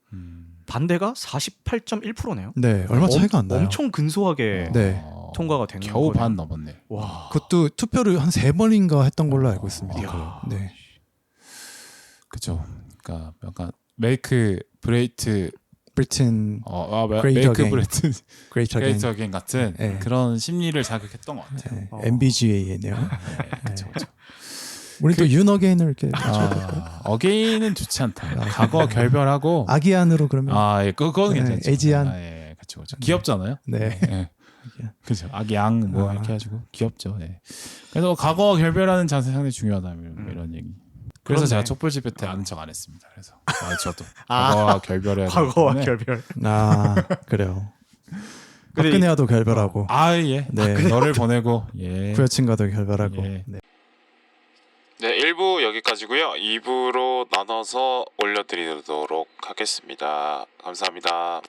반대가 48.1%네요. 네, 얼마 차이가 안 나요. 엄청 근소하게 네. 통과가 되는 겨우 거네요. 반 넘었네. 와. 그것도 투표를 한 3번인가 했던 걸로 알고 있습니다. 이야. 네. 그죠. 그러니까 약간 메이크 브레이트 브리튼 Great 메이크 Again. 브레이트 Great Again 그레이트 어게인 같은 네. 그런 심리를 자극했던 것 같아요. 네, 어. MBGA네요. 그쵸. 우리 또 윤어게인을 이렇게 어게인은 좋지 않다. 과거 결별하고 아기안으로 그러면 예, 그건 네, 괜찮죠. 에지안. 예, 그렇죠. 귀엽잖아요. 네. 예. 그죠. 아기양 뭐 이렇게 해가지고 귀엽죠. 예. 그래서 과거와 결별하는 자세 상당히 중요하다 이런 얘기. 그래서 그렇네. 제가 촛불 집회 때 아는 척 안 했습니다. 그래서 저도 아. 과거와 결별해야 되기 과거와 때문에. 결별. 그래요. 근데 박근혜와도 결별하고 예. 네. 너를 보내고 예. 부여친과도 결별하고 예. 네. 네, 1부 여기까지고요. 2부로 나눠서 올려드리도록 하겠습니다. 감사합니다.